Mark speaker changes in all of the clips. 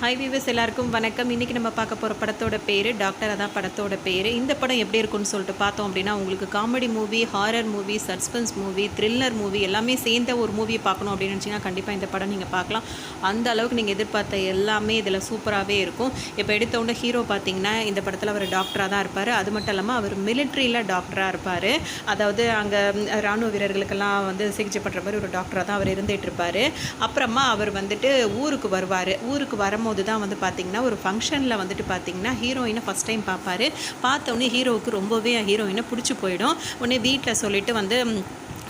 Speaker 1: Hi viewers எல்லாருக்கும் வணக்கம். இன்றைக்கி நம்ம பார்க்க போகிற படத்தோட பேர் டாக்டர். அதான் படத்தோட பேர். இந்த படம் எப்படி இருக்குன்னு சொல்லிட்டு பார்த்தோம் அப்படின்னா, உங்களுக்கு comedy movie, horror movie, suspense movie, thriller movie எல்லாமே சேர்ந்த ஒரு மூவியை பார்க்கணும் அப்படின்னு நினச்சிங்கன்னா கண்டிப்பாக இந்த படம் நீங்கள் பார்க்கலாம். அந்த அளவுக்கு நீங்கள் எதிர்பார்த்த எல்லாமே இதில் சூப்பராகவே இருக்கும். இப்போ எடுத்தோடனே ஹீரோ பார்த்தீங்கன்னா இந்த படத்தில் அவர் டாக்டராக தான் இருப்பார். அது மட்டும் இல்லாமல் அவர் மிலிட்ரியில் டாக்டராக இருப்பார். அதாவது அங்கே இராணுவ வீரர்களுக்கெல்லாம் வந்து சிகிச்சை பண்ணுற மாதிரி ஒரு டாக்டராக தான் அவர் இருந்துகிட்டு இருப்பார். அப்புறமா அவர் வந்துட்டு ஊருக்கு வருவார். ஊருக்கு வரும்போது தான் வந்து பார்த்திங்கன்னா ஒரு ஃபங்க்ஷனில் வந்துட்டு பார்த்திங்கன்னா ஹீரோயினை ஃபஸ்ட் டைம் பார்ப்பார். பார்த்தோன்னே ஹீரோவுக்கு ரொம்பவே ஹீரோயினை பிடிச்சி போயிடும். உடனே வீட்டில் சொல்லிவிட்டு வந்து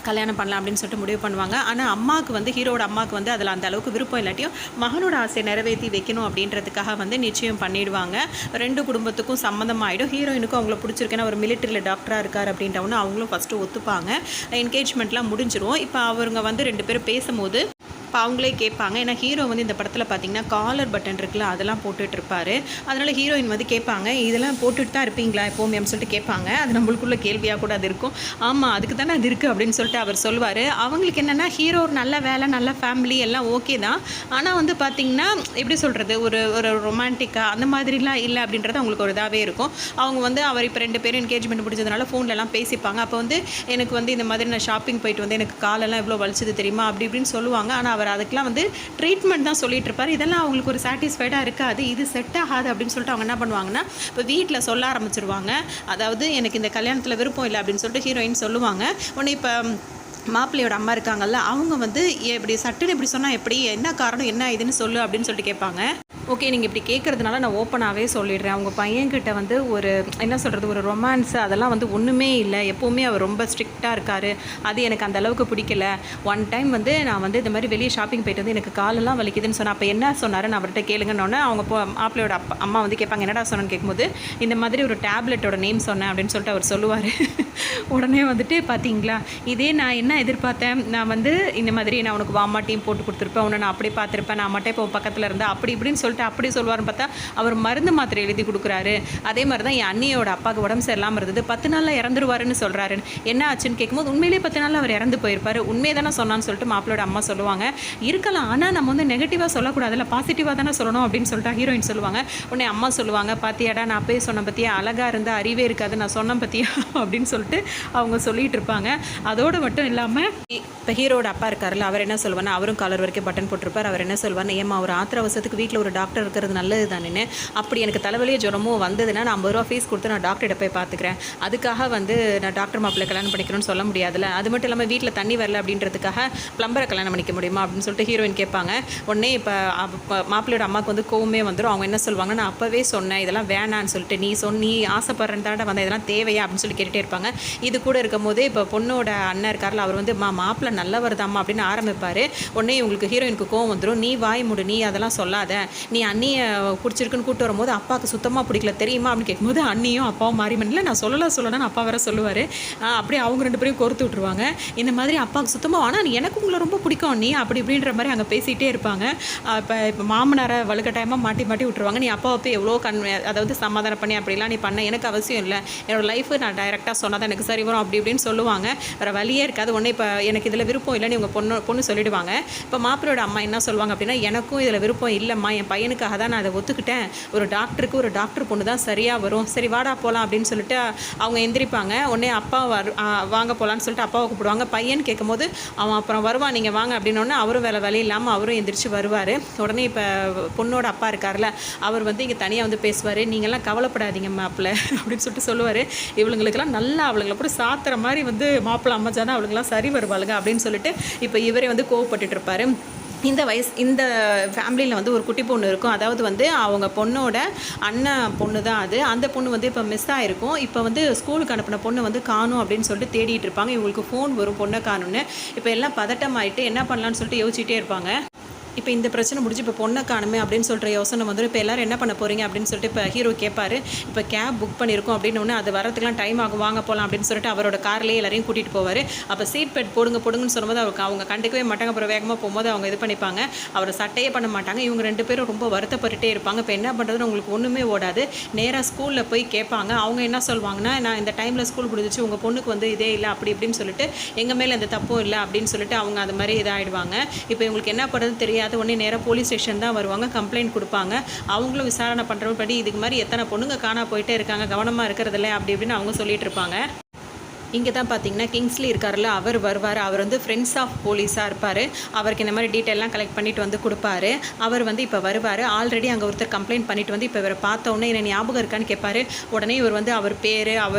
Speaker 1: கல்யாணம் பண்ணலாம் அப்படின்னு சொல்லிட்டு முடிவு பண்ணுவாங்க. ஆனால் அம்மாவுக்கு வந்து ஹீரோட அம்மாவுக்கு வந்து அதில் அந்த அளவுக்கு விருப்பம் இல்லாட்டியும் மகனோட ஆசையை நிறைவேற்றி வைக்கணும் அப்படின்றதுக்காக வந்து நிச்சயம் பண்ணிடுவாங்க. ரெண்டு குடும்பத்துக்கும் சம்மந்தமாகிடும். ஹீரோயினுக்கும் அவங்கள பிடிச்சிருக்கேன்னா ஒரு மிலிட்டரியில் டாக்டராக இருக்கார் அப்படின்றவொன்னு அவங்களும் ஃபஸ்ட்டு ஒத்துப்பாங்க. என்கேஜ்மெண்ட்லாம் முடிஞ்சிரும். இப்போ அவங்க வந்து ரெண்டு பேரும் பேசும்போது இப்போ அவங்களே கேட்பாங்க. ஏன்னா ஹீரோ வந்து இந்த படத்தில் பார்த்திங்கன்னா காலர் பட்டன் இருக்குல்ல அதெல்லாம் போட்டுட்ருப்பார். அதனால் ஹீரோயின் வந்து கேட்பாங்க, இதெல்லாம் போட்டுட்டு தான் இருப்பீங்களா எப்போவுமே அப்படின்னு சொல்லிட்டு கேட்பாங்க. அது நம்மளுக்குள்ள கேள்வியாக கூட அது இருக்கும். ஆமாம் அதுக்கு தானே அது இருக்குது அப்படின்னு சொல்லிட்டு அவர் சொல்லுவார். அவங்களுக்கு என்னென்னா ஹீரோ ஒரு நல்ல வேலை, நல்ல ஃபேமிலி எல்லாம் ஓகே தான். ஆனால் வந்து பார்த்திங்கன்னா எப்படி சொல்கிறது, ஒரு ஒரு ரொமான்டிக்காக அந்த மாதிரிலாம் இல்லை அப்படின்றது அவங்களுக்கு ஒரு இதாகவே இருக்கும். அவங்க வந்து அவர் இப்போ ரெண்டு பேரும் என்கேஜ்மெண்ட் முடிஞ்சதுனால ஃபோன்லலாம் பேசிப்பாங்க. அப்போ வந்து எனக்கு வந்து இந்த மாதிரி நான் ஷாப்பிங் போயிட்டு வந்து எனக்கு காலெல்லாம் எவ்வளோ வலிச்சது தெரியுமா அப்படி இப்படின்னு சொல்லுவாங்க. ஆனால் அவர் அதுக்கெலாம் வந்து ட்ரீட்மெண்ட் தான் சொல்லிட்டு இருப்பார். இதெல்லாம் அவங்களுக்கு ஒரு சாட்டிஸ்ஃபைடாக இருக்காது, இது செட் ஆகாது அப்படின்னு சொல்லிட்டு அவங்க என்ன பண்ணுவாங்கன்னா இப்போ வீட்டில் சொல்ல ஆரம்பிச்சிருவாங்க. அதாவது எனக்கு இந்த கல்யாணத்தில் விருப்பம் இல்லை அப்படின்னு சொல்லிட்டு ஹீரோயின் சொல்லுவாங்க. உடனே இப்போ மாப்பிள்ளையோட அம்மா இருக்காங்கல்ல அவங்க வந்து எப்படி சட்டுன்னு இப்படி சொன்னால் எப்படி, என்ன காரணம், என்ன இதுன்னு சொல்லு அப்படின்னு சொல்லிட்டு கேட்பாங்க. ஓகே நீங்கள் இப்படி கேட்குறதுனால நான் ஓப்பனாகவே சொல்லிடுறேன். அவங்க பையன்கிட்ட வந்து ஒரு என்ன சொல்கிறது, ஒரு ரொமான்ஸ் அதெல்லாம் வந்து ஒன்றுமே இல்லை. எப்போவுமே அவர் ரொம்ப ஸ்ட்ரிக்டாக இருக்கார். அது எனக்கு அந்த அளவுக்கு பிடிக்கல. ஒன் டைம் வந்து நான் வந்து இந்த மாதிரி வெளியே ஷாப்பிங் போயிட்டு வந்து எனக்கு காலெல்லாம் வலிக்குதுன்னு சொன்னேன். அப்போ என்ன சொன்னார் நான் அவர்கிட்ட கேளுங்கன்னொன்னே அவங்க மாப்பிள்ளையோட அம்மா வந்து கேட்பாங்க என்னடா சொன்னேன்னு கேட்கும்போது இந்த மாதிரி ஒரு டேப்லெட்டோட நேம் சொன்னேன் அப்படின்னு சொல்லிட்டு அவர் சொல்லுவார். உடனே வந்துட்டு பார்த்தீங்களா இதே நான் என்ன எதிர்பார்த்தேன், நான் வந்து இந்த மாதிரி நான் உனக்கு வாமாட்டியும் போட்டு கொடுத்துருப்பேன், உன்னை நான் அப்படியே பார்த்துருப்பேன், நான் மட்டும் இப்போ பக்கத்தில் இருந்தேன் அப்படி இப்படின்னு சொல்லிட்டு அப்படி சொல்லுவார்னு பார்த்தா அவர் மருந்து மாத்திரை எழுதி கொடுக்குறாரு. அதே மாதிரி தான் என் அண்ணியோட அப்பாவுக்கு உடம்பு சரியில்லாமல் இருந்தது, 10 நாளில் இறந்துருவாருன்னு சொல்கிறாரு. என்ன ஆச்சுன்னு கேட்கும்போது உண்மையிலேயே 10 நாளில் அவர் இறந்து போயிருப்பார், உண்மையை தானே சொன்னான்னு சொல்லிட்டு மாப்பிளோட அம்மா சொல்லுவாங்க. இருக்கலாம், ஆனால் நம்ம வந்து நெகட்டிவாக சொல்லக்கூடாது, இல்லை பாசிட்டிவாக தானே சொல்லணும் அப்படின்னு சொல்லிட்டு ஹீரோயின் சொல்லுவாங்க. உடனே அம்மா சொல்லுவாங்க, பாத்தியாடா நான் அப்பயே சொன்ன பற்றியா, அழகாக இருந்தால் அறிவே இருக்காது, நான் சொன்ன பற்றியா அப்படின்னு சொல்லிட்டு அவங்க சொல்லிகிட்டு இருப்பாங்க. அதோடு மட்டும் இல்லாமல் இப்போ ஹீரோட அப்பா இருக்காருல்ல அவர் என்ன சொல்லுவார்னா, அவரும் காலர் வரைக்கும் பட்டன் போட்டிருப்பார். அவர் என்ன சொல்வார்னா, ஏமா ஒரு ஆத்திர அவசரத்துக்கு வீட்டில் ஒரு டாக்டர் இருக்கிறது நல்லது தானேன்னு, அப்படி எனக்கு தலைவலியோ ஜுரமோ வந்ததுன்னா நான் 50 ரூபா ஃபீஸ் கொடுத்து நான் டாக்டர்கிட்ட போய் பார்த்துக்கிறேன், அதுக்காக வந்து நான் டாக்டர் மாப்பிள்ளை கல்யாணம் பண்ணிக்கணும்னு சொல்ல முடியாதுல்ல. அது மட்டும் இல்லாமல் வீட்டில் தண்ணி வரல அப்படின்றதுக்காக ப்ளம்பரை கல்யாணம் பண்ணிக்க முடியுமா அப்படின்னு சொல்லிட்டு ஹீரோயின் கேட்பாங்க. உடனே இப்போ மாப்பிள்ளையோட அம்மாவுக்கு வந்து கோவமே வந்துடும். அவங்க என்ன சொல்லுவாங்க, நான் அப்போவே சொன்னேன் இதெல்லாம் வேணான்னு சொல்லிட்டு, நீ ஆசைப்படுறேன் தானே வந்த இதெல்லாம் தேவையா அப்படின்னு சொல்லி கேட்டுகிட்டே இருப்பாங்க. இது கூட இருக்கும் போதே இப்போ பொண்ணோட அண்ணன் இருக்கார்ல அவர் வந்து மாப்பிள்ளை நல்லவர் தாம்மா அப்படின்னு ஆரம்பிப்பார். உடனே உங்களுக்கு ஹீரோயினுக்கு கோவம் வந்துடும். நீ வாய் முடு, நீ அதெல்லாம் சொல்லாத, நீ அண்ணியை பிடிச்சிருக்குன்னு கூப்பிட்டு வரும்போது அப்பாவுக்கு சுத்தமாக பிடிக்கல தெரியுமா அப்படின்னு கேட்கும்போது அண்ணியும் அப்பாவும் மாறி பண்ணல, நான் சொல்லணும்னு அப்பா வேற சொல்லுவார். அப்படியே அவங்க ரெண்டு பேரும் கோர்த்து விட்ருவாங்க. இந்த மாதிரி அப்பாவுக்கு சுத்தமாக ஆனால் எனக்கு உங்களை ரொம்ப பிடிக்கும் நீ அப்படி இப்படின்ற மாதிரி அங்கே பேசிகிட்டே இருப்பாங்க. இப்போ மாமனாரை வலுக்கட்டாயமாக மாட்டி விட்டுருவாங்க. நீ அப்பாவை போய் எவ்வளோ அதாவது சமாதானம் பண்ணி அப்படிலாம் நீ பண்ண எனக்கு அவசியம் இல்லை, என்னோடய லைஃபு நான் டைரெக்டாக சொன்னால் தான் எனக்கு சரி வரும் அப்படி இப்படின்னு சொல்லுவாங்க. வேறு வழியே இருக்காது. உடனே இப்போ எனக்கு இதில் விருப்பம் இல்லைன்னு உங்கள் பொண்ணு சொல்லிவிடுவாங்க. இப்போ மாப்பிள்ளையோட அம்மா என்ன சொல்லுவாங்க அப்படின்னா, எனக்கும் இதில் விருப்பம் இல்லைம்மா, என் பையனுக்காக தான் நான் அதை ஒத்துக்கிட்டேன், ஒரு டாக்டர் பொண்ணு தான் சரியாக வரும், சரி வாடா போகலாம் அப்படின்னு சொல்லிட்டு அவங்க எந்திரிப்பாங்க. உடனே அப்பா வாங்க போகலான்னு சொல்லிட்டு அப்பாவை கூப்பிடுவாங்க. பையன் கேட்கும்போது அவன் அப்புறம் வருவான் நீங்கள் வாங்க அப்படின்னோடனே அவரும் வேலை வழி இல்லாமல் அவரும் எந்திரிச்சு வருவார். உடனே இப்போ பொண்ணோட அப்பா இருக்கார்ல அவர் வந்து இங்கே தனியாக வந்து பேசுவார். நீங்கள்லாம் கவலைப்படாதீங்க மாப்பிள்ளை அப்படின்னு சொல்லிட்டு சொல்லுவார். இவளுங்களுக்கெல்லாம் நல்லா அவளுங்களை கூட சாத்துற மாதிரி வந்து மாப்பிள்ளை அம்மாச்சானா அவளுங்கெல்லாம் சரி வருவாளுங்க அப்படின்னு சொல்லிட்டு இப்போ இவரே வந்து கோவப்பட்டுட்டு இருப்பார். இந்த ஃபேமிலியில் வந்து ஒரு குட்டி பொண்ணு இருக்கும். அதாவது வந்து அவங்க பொண்ணோட அண்ணன் பொண்ணு தான் அது. அந்த பொண்ணு வந்து இப்போ மிஸ் ஆகிருக்கும். இப்போ வந்து ஸ்கூலுக்கு அனுப்பின பொண்ணு வந்து காணும் அப்படின்னு சொல்லிட்டு தேடிட்டு இருப்பாங்க. இவங்களுக்கு ஃபோன் வரும் பொண்ணை காணும்னு. இப்போ எல்லாம் பதட்டமாயிட்டு என்ன பண்ணலான்னு சொல்லிட்டு யோசிச்சுட்டே இருப்பாங்க. இப்போ இந்த பிரச்சனை முடிஞ்சு இப்போ பொண்ணை காணுமே அப்படின்னு சொல்கிற யோசனை வந்துடும். இப்போ எல்லோரும் என்ன பண்ண போகிறீங்க அப்படின்னு சொல்லிட்டு இப்போ ஹீரோ கேட்பார். இப்போ கேப் புக் பண்ணியிருக்கோம் அப்படின்னு அது வரதுக்குலாம் டைம் ஆகும், வாங்க போகலாம் அப்படின்னு சொல்லிட்டு அவரோட கார்லேயே எல்லாரையும் கூட்டிகிட்டு போவார். அப்போ சீட் பெல்ட் போடுங்கன்னு சொல்லும்போது அவங்க கண்டுக்கவே மாட்டாங்க. அப்புறம் வேகமாக போகும்போது அவங்க இது பண்ணிப்பாங்க, அவர் சட்டையே பண்ண மாட்டாங்க. இவங்க ரெண்டு பேரும் ரொம்ப வருத்தப்பட்டுட்டே இருப்பாங்க. இப்போ என்ன பண்ணுறதுன்னு உங்களுக்கு ஒன்றுமே ஓடாது. நேராக ஸ்கூலில் போய் கேட்பாங்க. அவங்க என்ன சொல்லுவாங்கன்னா, நான் இந்த டைமில் ஸ்கூல் முடிஞ்சிச்சு, உங்கள் பொண்ணுக்கு வந்து இதே இல்லை அப்படி இப்படின்னு சொல்லிட்டு எங்கள் மேலே எந்த தப்பும் இல்லை அப்படின்னு சொல்லிட்டு அவங்க அது மாதிரி இதாகிடுவாங்க. இப்போ இவங்களுக்கு என்ன பண்ணுறதுன்னு தெரியாது. தெரியாத உடனே நேராக போலீஸ் ஸ்டேஷன் தான் வருவாங்க, கம்ப்ளைண்ட் கொடுப்பாங்க. அவங்களும் விசாரணை பண்ணுறபடி இதுக்கு மாதிரி எத்தனை பொண்ணுங்க காணா போயிட்டே இருக்காங்க, கவனமாக இருக்கிறதில்ல அப்படி இப்படின்னு அவங்க சொல்லிட்டு இருப்பாங்க. இங்கே தான் பார்த்தீங்கன்னா கிங்ஸ்லி இருக்கார்ல, அவர் வருவார். அவர் வந்து ஃப்ரெண்ட்ஸ் ஆஃப் போலீஸாக இருப்பார். அவருக்கு இந்த மாதிரி டீட்டெயிலாம் கலெக்ட் பண்ணிட்டு வந்து கொடுப்பாரு. அவர் வந்து இப்போ வருவார். ஆல்ரெடி அங்கே ஒருத்தர் கம்ப்ளைண்ட் பண்ணிட்டு வந்து இப்போ இவரை பார்த்தோன்னே என்ன ஞாபகம் இருக்கான்னு கேட்பாரு. உடனே இவர் வந்து அவர் பேர்,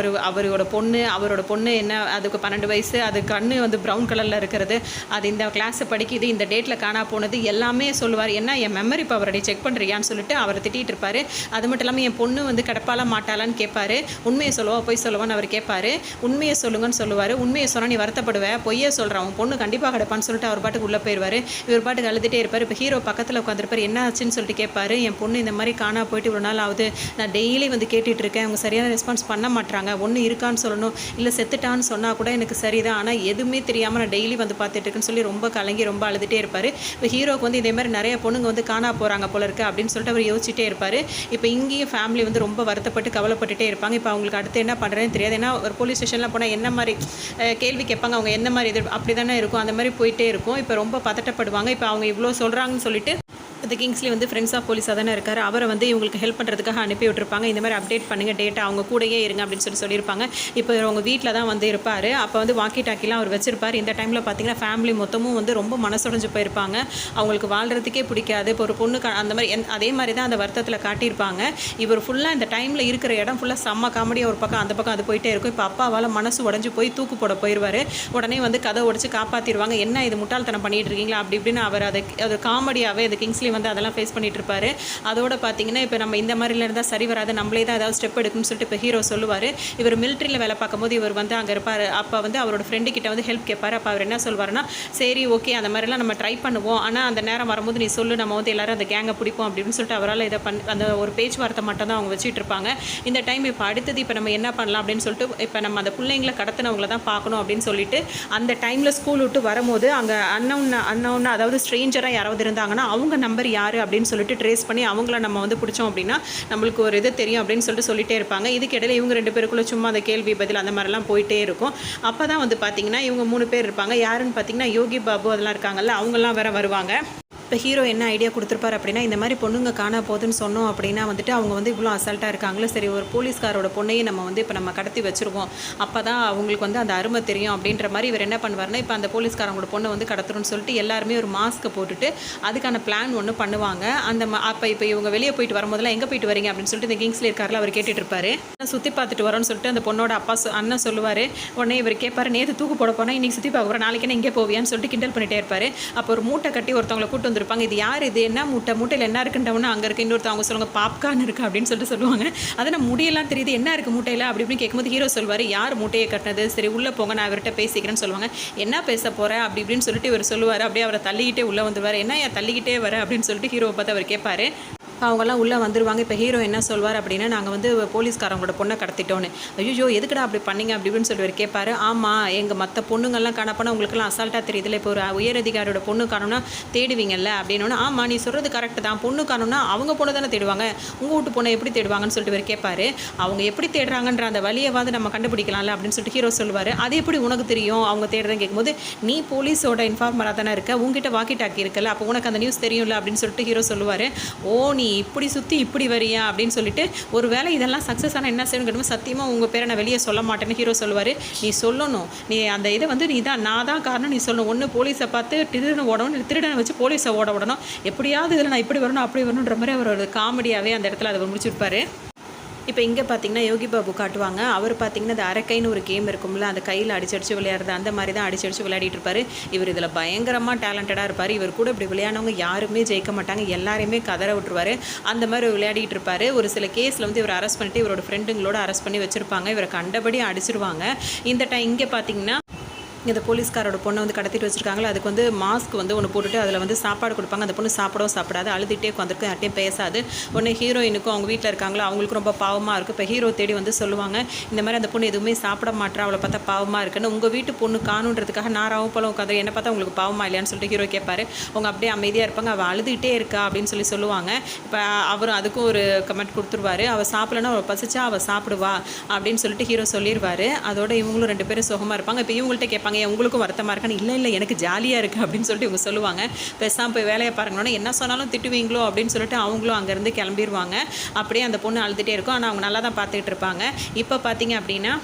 Speaker 1: அவரோட பொண்ணு என்ன, அதுக்கு 12 வயசு, அது கண்ணு வந்து ப்ரௌன் கலரில் இருக்கிறது, அது இந்த கிளாஸை படிக்குது, இந்த டேட்டில் காணா போனது எல்லாமே சொல்லுவார். என்ன என் மெமரி பவரடி செக் பண்ணுறியான்னு சொல்லிட்டு அவரை திட்டிகிட்டு இருப்பார். அது மட்டும் இல்லாமல் என் பொண்ணு வந்து கிடப்பாலா மாட்டாளான்னு கேட்பாரு. உண்மையை சொல்லுவா பொய் சொல்லுவான்னு அவர் கேட்பாரு. உண்மையை சொல்லுங்கன்னு சொல்லுவார். உண்மையை சொன்னால் நீ வருத்தப்படுவேன், பொய்யே சொல்கிறான், உன் பொண்ணு கண்டிப்பாக கிடப்பான்னு சொல்லிட்டு அவர் பாட்டுக்கு உள்ளே போயிடுவார். இவர் பாட்டுக்கு அழுதுகிட்டே இருப்பார். இப்போ ஹீரோ பக்கத்தில் உட்காந்துருப்பார். என்ன ஆச்சுன்னு சொல்லிட்டு கேட்பாரு. என் பொண்ணு இந்த மாதிரி காணா போயிட்டு ஒரு நாள் ஆகுது, நான் டெய்லி வந்து கேட்டுட்டு இருக்கேன், அவங்க சரியான ரெஸ்பான்ஸ் பண்ண மாட்டாங்க, ஒன்று இருக்கான்னு சொல்லணும் இல்லை செத்துட்டான்னு சொன்னால் கூட எனக்கு சரிதான், ஆனால் எதுவுமே தெரியாமல் நான் டெய்லி வந்து பார்த்துட்டு இருக்கேன்னு சொல்லி ரொம்ப கலங்கி ரொம்ப அழுதுகிட்டே இருப்பார். இப்போ ஹீரோக்கு வந்து இதே மாதிரி நிறைய பொண்ணுங்க வந்து காணா போகிறாங்க போல இருக்குது அப்படின்னு சொல்லிட்டு அவர் யோசிச்சுட்டே இருப்பார். இப்போ இங்கேயும் ஃபேமிலி வந்து ரொம்ப வருத்தப்பட்டு கவலைப்பட்டுட்டே இருப்பாங்க. இப்போ அவங்களுக்கு அடுத்து என்ன பண்ணுறதுன்னு தெரியாது. ஏன்னா ஒரு போலீஸ் ஸ்டேஷனில் போனால் என்ன மாதிரி கேள்வி கேட்பாங்க, அவங்க என்ன மாதிரி இது அப்படி தானே இருக்கும், அந்த மாதிரி போயிட்டே இருக்கும். இப்போ ரொம்ப பதட்டப்படுவாங்க. இப்போ அவங்க இவ்வளோ சொல்கிறாங்கன்னு சொல்லிட்டு இந்த கிங்ஸ்லி வந்து ஃப்ரெண்ட்ஸ் ஆஃப் போலீஸாக தானே இருக்கார். அவரை வந்து இவங்களுக்கு ஹெல்ப் பண்ணுறதுக்காக அனுப்பி விட்டுருப்பாங்க. இந்த மாதிரி அப்டேட் பண்ணுங்கள் டேட்டா, அவங்க கூடயே இருங்க அப்படின்னு சொல்லியிருப்பாங்க. இப்போ அவங்க வீட்டில் தான் வந்து இருப்பார். அப்போ வந்து வாக்கி டாக்கிலாம் அவர் வச்சிருப்பார். இந்த டைமில் பார்த்தீங்கன்னா ஃபேமிலி மொத்தமும் வந்து ரொம்ப மனசுடைஞ்சு போயிருப்பாங்க. அவங்களுக்கு வாழ்கிறதுக்கே பிடிக்காது. இப்போ ஒரு பொண்ணு அந்த மாதிரி அதே மாதிரி தான் அந்த வருத்தத்தில் காட்டியிருப்பாங்க. இவர் ஃபுல்லாக இந்த டைமில் இருக்கிற இடம் ஃபுல்லாக செம்ம காமெடியாக ஒரு பக்கம் அந்த பக்கம் அது போயிட்டே இருக்கும். இப்போ அப்பாவால் மனசு உடஞ்சி போய் தூக்கு போட போயிடுவார். உடனே வந்து கதை உடச்சி காப்பாற்றிடுவாங்க. என்ன இது முட்டாள்தனம் பண்ணிகிட்டு இருக்கீங்களா அப்படி இப்படின்னு அவர் அது காமெடியாகவே அது கிங்ஸ்லி வந்து அதெல்லாம் ஃபேஸ் பண்ணிட்டு இருப்பாரு. அதோட பார்த்தீங்கன்னா இப்போ நம்ம இந்த மாதிரில இருந்தால் சரி வராது, நம்மளே தான் ஏதாவது ஸ்டெப் எடுக்கணும்னு சொல்லிட்டு இப்போ ஹீரோ சொல்லுவார். இவர் மிலிட்ரியில் வேலை பார்க்கும்போது இவர் வந்து அங்கே இருப்பார். அப்போ வந்து அவரோட ஃப்ரெண்டு கிட்ட வந்து ஹெல்ப் கேட்பார். அப்போ அவர் என்ன சொல்வாருன்னா, சரி ஓகே அந்த மாதிரிலாம் நம்ம ட்ரை பண்ணுவோம், ஆனால் அந்த நேரம் வரும்போது நீ சொல்லு, நம்ம வந்து எல்லாரும் அந்த கேங்கை பிடிப்போம் அப்படின்னு சொல்லிட்டு அவரால் இதை அந்த ஒரு பேச்சுவார்த்தை மட்டும் தான் அவங்க வச்சுட்டு இருப்பாங்க. இந்த டைம் இப்போ அடுத்தது இப்போ நம்ம என்ன பண்ணலாம் அப்படின்னு சொல்லிட்டு இப்போ நம்ம அந்த பிள்ளைங்களை கடத்தினவங்கள தான் பார்க்கணும் அப்படின்னு சொல்லிட்டு அந்த டைமில் ஸ்கூல் விட்டு வரும்போது அங்கே அன்னவுன்னா அதாவது ஸ்ட்ரேஞ்சராக யாராவது இருந்தாங்கன்னா அவங்க நம்பர் யார் அப்படின்னு சொல்லிட்டு ட்ரேஸ் பண்ணி அவங்கள நம்ம வந்து பிடிச்சோம் அப்படின்னா நம்மளுக்கு ஒரு இது தெரியும் அப்படின்னு சொல்லிட்டே இருப்பாங்க. இதுக்கு இடையில இவங்க 2 பேருக்குள்ள சும்மா அந்த கேள்வி பதில் அந்த மாதிரிலாம் போயிட்டே இருக்கும். அப்போ தான் வந்து பார்த்தீங்கன்னா இவங்க 3 பேர் இருப்பாங்க. யாருன்னு பார்த்தீங்கன்னா யோகி பாபு அதெல்லாம் இருக்காங்கல்ல, அவங்கெல்லாம் வேற வருவாங்க. இப்போ ஹீரோ என்ன ஐடியா கொடுத்துருப்பார் அப்படின்னா, இந்த மாதிரி பொண்ணுங்க காணா போகுதுன்னு சொன்னோம் அப்படின்னா வந்துட்டு அவங்க வந்து இவ்வளோ அசால்ட்டாக இருக்காங்களே, சரி ஒரு போலீஸ்காரோட பொண்ணையே நம்ம வந்து இப்போ நம்ம கடத்தி வச்சுருவோம், அப்போ தான் அவங்களுக்கு வந்து அந்த அருமை தெரியும் அப்படின்ற மாதிரி இவர் என்ன பண்ணுவார்னா, இப்போ அந்த போலீஸ்காரங்களோட பொண்ணை வந்து கடத்தணும்னு சொல்லிட்டு எல்லாருமே ஒரு மாஸ்க்கை போட்டுட்டு அதுக்கான பிளான் ஒன்று பண்ணுவாங்க. அப்போ இப்போ இவங்க வெளியே போயிட்டு வரும்போதெல்லாம் எங்கே போயிட்டு வரீங்க அப்படின்னு சொல்லிட்டு இந்த கிங்ஸ்லி இருக்காரில் அவர் கேட்டுட்டு இருப்பாரு. சுற்றி பார்த்துட்டு வரோன்னு சொல்லிட்டு அந்த பொண்ணோட அண்ணன் சொல்லுவார். உடனே இவர் கேட்பாரு, நேற்று தூக்கு போட போனால் இன்றைக்கி சுற்றி பார்க்க போகிறேன், நாளைக்கு என்ன இங்கே போவியான்னு சொல்லிட்டு கிண்டல் பண்ணிட்டே இருப்பார். அப்போ ஒரு மூட்டை கட்டி ஒருத்தவங்களை கூட்டு இருப்பாங்க. இது யார், இது என்ன மூட்டையில் என்ன இருக்குன்றவொன்னு அங்கே இருக்க இன்னொருத்த அவங்க சொல்லுவாங்க, பாப்கார்ன் இருக்குது அப்படின்னு சொல்லிட்டு சொல்லுவாங்க. அதை நான் முடியெல்லாம் தெரியுது, என்ன இருக்குது மூட்டையில் அப்படி இப்படின்னு கேட்கும்போது ஹீரோ சொல்வார், யார் மூட்டையை கட்டினது, சரி உள்ளே போங்க நான் இவர்கிட்ட பேசிக்கிறேன்னு சொல்லுவாங்க. என்ன பேச போகிறேன் அப்படி இப்படின்னு சொல்லிட்டு இவர் சொல்லுவார். அப்படியே அவரை தள்ளிக்கிட்டே உள்ளே வந்துடுவார். என்ன ஏன் தள்ளிக்கிட்டே வர அப்படின்னு சொல்லிட்டு ஹீரோவை பார்த்து அவர் கேட்பாரு. அவங்கெல்லாம் உள்ளே வந்துடுவாங்க. இப்போ ஹீரோ என்ன சொல்வார் அப்படின்னா, நாங்கள் வந்து போலீஸ்காரங்களோட பொண்ணை கடத்திட்டோன்னு. ஐயோ எதுக்குடா அப்படி பண்ணிங்க அப்படி இப்படின்னு சொல்லிட்டு கேட்பாரு. ஆமாம், எங்கள் மற்ற பொண்ணுங்கள்லாம் காணப்போனால் உங்களுக்குலாம் அசால்ட்டாக தெரியுதுல, இப்போ ஒரு உயர் அதிகாரியோட பொண்ணு காணோன்னா தேடுவீங்கல்ல அப்படின்னோன்னா, ஆமாம் நீ சொல்கிறது கரெக்டு தான், பொண்ணு காணோன்னா அவங்க பொண்ணு தானே தேடுவாங்க, உங்கள் வீட்டு பொண்ணை எப்படி தேடுவாங்கன்னு சொல்லிட்டு இவர் கேட்பாரு. அவங்க எப்படி தேடுறாங்கன்ற அந்த வழியவாது நம்ம கண்டுபிடிக்கலாம்ல அப்படின்னு சொல்லிட்டு ஹீரோ சொல்லுவார். அது எப்படி உனக்கு தெரியும் அவங்க தேடுறதுன்னு கேட்கும்போது, நீ போலீஸோட இன்ஃபார்மராக தானே இருக்க, உங்ககிட்ட வாக்கி டாக்கி இருக்குல்ல, அப்போ உனக்கு அந்த நியூஸ் தெரியும்ல அப்படின்னு சொல்லிட்டு ஹீரோ சொல்லுவார். ஓ நீ இப்படி சுற்றி இப்படி வரியா அப்படின்னு சொல்லிட்டு, ஒரு வேளை இதெல்லாம் சக்ஸஸ் ஆனால் என்ன செய்யணும் கேட்கும், சத்தியமாக உங்கள் பேரை நான் வெளியே சொல்ல மாட்டேன்னு ஹீரோ சொல்லுவார். நீ சொல்லணும், நீ அந்த இதை வந்து நான் தான் காரணம் நீ சொல்லணும். ஒன்று போலீஸை பார்த்து திருடனை ஓடணும், திருடனை வச்சு போலீஸை ஓட விடணும், எப்படியாவது இதில் நான் இப்படி வரணும் அப்படி வரணுன்ற மாதிரி அவர் ஒரு காமெடியாகவே அந்த இடத்துல அதை முடிச்சிருப்பார். இப்போ இங்கே பார்த்தீங்கன்னா யோகி பாபு காட்டுவாங்க. அவர் பார்த்தீங்கன்னா அந்த அரக்கைன்னு ஒரு கேம் இருக்கும்ல, அந்த கையில் அடிச்சடிச்சு விளையாடுறது அந்த மாதிரி தான் அடிச்சடிச்சு விளையாடிட்டு இருப்பார். இவர் இதில் பயங்கரமாக டேலண்டடாக இருப்பார். இவர் கூட இப்படி விளையாடவங்க யாருமே ஜெயிக்க மாட்டாங்க, எல்லாரையுமே கதற விட்டுருவார். அந்த மாதிரி விளையாடிட்டு இருப்பார். ஒரு சில கேஸில் வந்து இவர் அரெஸ்ட் பண்ணிட்டு இவரோட ஃப்ரெண்டுங்களோட அரெஸ்ட் பண்ணி வச்சுருப்பாங்க. இவரை கண்டபடி அடிச்சிருவாங்க. இந்த இங்கே பார்த்தீங்கன்னா இந்த போலீஸ்காரோட பொண்ணை வந்து கடத்திட்டு வச்சுருக்காங்களே, அதுக்கு வந்து மாஸ்க் வந்து ஒன்று போட்டுட்டு அதில் வந்து சாப்பாடு கொடுப்பாங்க. அந்த பொண்ணு சாப்பிடவும் சாப்பிடாது, அழுதுகிட்டே உட்காந்துருக்கு, யார்ட்டையும் பேசாது. உடனே ஹீரோயினுக்கும் அவங்க வீட்டில் இருக்காங்களோ அவங்களுக்கும் ரொம்ப பாவமாக இருக்குது. இப்போ ஹீரோ தேடி வந்து சொல்லுவாங்க, இந்த மாதிரி அந்த பொண்ணு எதுவுமே சாப்பிட மாட்டா, அவளை பார்த்தா பாவமாக இருக்குன்னு, உங்கள் வீட்டு பொண்ணு காணுன்றதுக்காக நாராவும் போல உட்காந்து என்ன பார்த்தா உங்களுக்கு பாவமாக இல்லையான்னு சொல்லிட்டு ஹீரோ கேட்பாரு. அவங்க அப்படியே அமைதியாக இருப்பாங்க. அவள் அழுதுகிட்டே இருக்கா அப்படின்னு சொல்லுவாங்க. இப்போ அவர் அதுக்கும் ஒரு கமெண்ட் கொடுத்துருவாரு. அவள் சாப்பிடலன்னா அவள் பசிச்சா அவள் சாப்பிடுவா அப்படின்னு சொல்லிட்டு ஹீரோ சொல்லிடுவார். அதோட இவங்களும் 2 பேரும் சுகமாக இருப்பாங்க. இப்போ இவங்கள்ட்ட கேட்பாங்க, கேட்பாங்க, உங்களுக்கும் வருத்தமாக இருக்கான்னு. இல்லை இல்லை எனக்கு ஜாலியாக இருக்குது அப்படின்னு சொல்லிட்டு இவங்க சொல்லுவாங்க. பேசாமல் போய் வேலையை பாருங்கன்னா என்ன சொன்னாலும் திட்டுவீங்களோ அப்படின்னு சொல்லிட்டு அவங்களும் அங்கேருந்து கிளம்பிடுவாங்க. அப்படியே அந்த பொண்ணு அழுதுகிட்டே இருக்கும். ஆனால் அவங்க நல்லா தான் பார்த்துக்கிட்டு இருப்பாங்க. இப்போ பார்த்தீங்க அப்படின்னா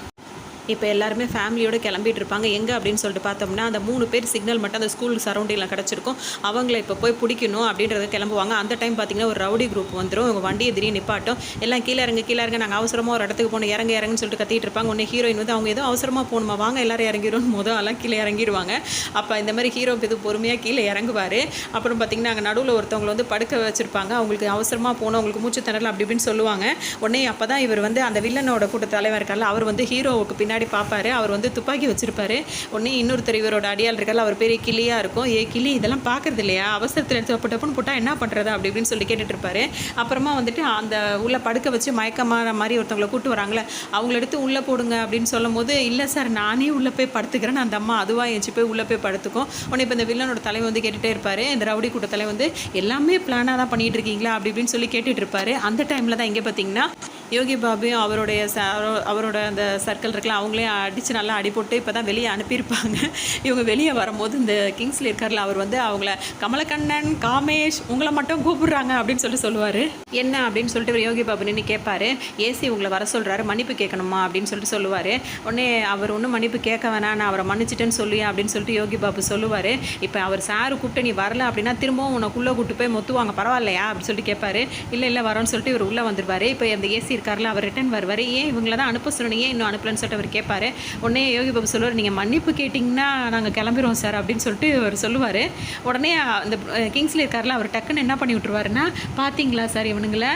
Speaker 1: இப்போ எல்லாருமே ஃபேமிலியோடு கிளம்பிட்டு இருப்பாங்க. எங்கே அப்படின்னு சொல்லிட்டு பார்த்தோம்னா அந்த 3 பேர் சிக்னல் மட்டும் அந்த ஸ்கூல் சரௌண்டிங்கில் கிடச்சிருக்கும். அவங்கள இப்போ போய் பிடிக்கணும் அப்படின்றத கிளம்புவாங்க. அந்த டைம் பார்த்தீங்கன்னா ஒரு ரவுடி குரூப் வந்துடும். இவங்க வண்டியை திடீர்னு நிப்பாட்டும். எல்லாம் கீழே இறங்க நாங்கள் அவசரமாக ஒரு இடத்துக்கு போகணும், இறங்குன்னு சொல்லிட்டு கத்திட்டு இருப்பாங்க. உடனே ஹீரோயின் வந்து அவங்க ஏதோ அவசரமாக போகணுமா, வாங்க எல்லாரும் இறங்கிடும் எல்லாம் கீழே இறங்கிடுவாங்க. அப்போ இந்த மாதிரி ஹீரோ இது பொறுமையாக கீழே இறங்குவார். அப்புறம் பார்த்தீங்கன்னா அங்கே நடுவில் ஒருத்தவங்களை வந்து படுக்க வச்சுருப்பாங்க. அவங்களுக்கு அவசரமாக போகணும், அவங்களுக்கு மூச்சு திணறல் அப்படி இப்படின்னு சொல்லுவாங்க. உடனே அப்போ தான் இவர் வந்து அந்த வில்லனோட கூட்ட தலைவர் இருக்கார்ல, அவர் வந்து ஹீரோவுக்கு பின்னாடி பார்ப்பாரு. அவர் வந்து துப்பாக்கி வச்சிருப்பாரு. உடனே இன்னொருத்தர் இவரோட அடியால் இருக்கார்ல, அவர் பெரிய கிளியாக இருக்கும். கிளி இதெல்லாம் பார்க்கறது இல்லையா, அவசரத்தில் எடுத்து டப்புன்னு போட்டால் என்ன பண்ணுறது அப்படி இப்படின்னு சொல்லி கேட்டுட்டு இருப்பாரு. அப்புறமா வந்துட்டு அந்த உள்ள படுக்க வச்சு மயக்கமான மாதிரி ஒருத்தவங்களை கூட்டு வராங்களே, அவங்கள எடுத்து உள்ளே போடுங்க அப்படின்னு சொல்லும் போது, இல்லை சார் நானே உள்ளே போய் படுத்துக்கிறேன், அந்த அம்மா அதுவாக எஞ்சி போய் உள்ளே போய் படுத்துக்கும். உடனே இப்போ இந்த வில்லனோட தலைவர் வந்து கேட்டுகிட்டே இருப்பார். இந்த ரவுடி கூட்ட தலைவர் வந்து எல்லாமே பிளானாக தான் பண்ணிகிட்டு இருக்கீங்களா அப்படி இப்படின்னு சொல்லி கேட்டுட்டு இருப்பாரு. அந்த டைமில் தான் இங்கே பார்த்தீங்கன்னா யோகி பாபுயும் அவரோட அந்த சர்க்கிள் இருக்கலாம், அவங்களே அடித்து நல்லா அடி போட்டு இப்போ தான் வெளியே அனுப்பியிருப்பாங்க. இவங்க வெளியே வரும்போது இந்த கிங்ஸ்லி இருக்கார்ல, அவர் வந்து அவங்கள கமலக்கண்ணன் காமேஷ் உங்களை மட்டும் கூப்பிடுறாங்க அப்படின்னு சொல்லுவார். என்ன அப்படின்னு சொல்லிட்டு இவர் யோகி பாபு நின்று கேட்பாரு. ஏசி உங்களை வர சொல்கிறாரு, மன்னிப்பு கேட்கணுமா அப்படின்னு சொல்லிட்டு சொல்லுவார். உடனே அவர் ஒன்றும் மன்னிப்பு கேட்க வேணாம், நான் அவரை மன்னிச்சிட்டேன்னு சொல்லி அப்படின்னு சொல்லிட்டு யோகி பாபு சொல்லுவார். இப்போ அவர் சார் கூப்பிட்டு நீ வரல அப்படின்னா திரும்பவும் உனக்குள்ளே கூப்பிட்டு போய் மொத்துவாங்க பரவாயில்லையா அப்படின்னு சொல்லிட்டு கேட்பாரு. இல்லை வரோன்னு சொல்லிட்டு இவர் உள்ளே வந்துருவார். இப்போ அந்த ஏசி இருக்கார்ல, அவர் ரிட்டன் வருவார். ஏன் இவங்கள தான் அனுப்ப சொல்லணும், ஏன் இன்னும் அனுப்பலன்னு சொல்லிட்டு அவர் கேட்பாரு. உடனே யோகி பாபு சொல்லுவார், நீங்கள் மன்னிப்பு கேட்டிங்கன்னா நாங்கள் கிளம்பிடுவோம் சார் அப்படின்னு சொல்லிட்டு அவர் சொல்லுவார். உடனே அந்த கிங்ஸ்லி இருக்கார்ல, அவர் டக்குன்னு என்ன பண்ணி விட்டுருவாருன்னா, பார்த்தீங்களா சார் இவனுங்களை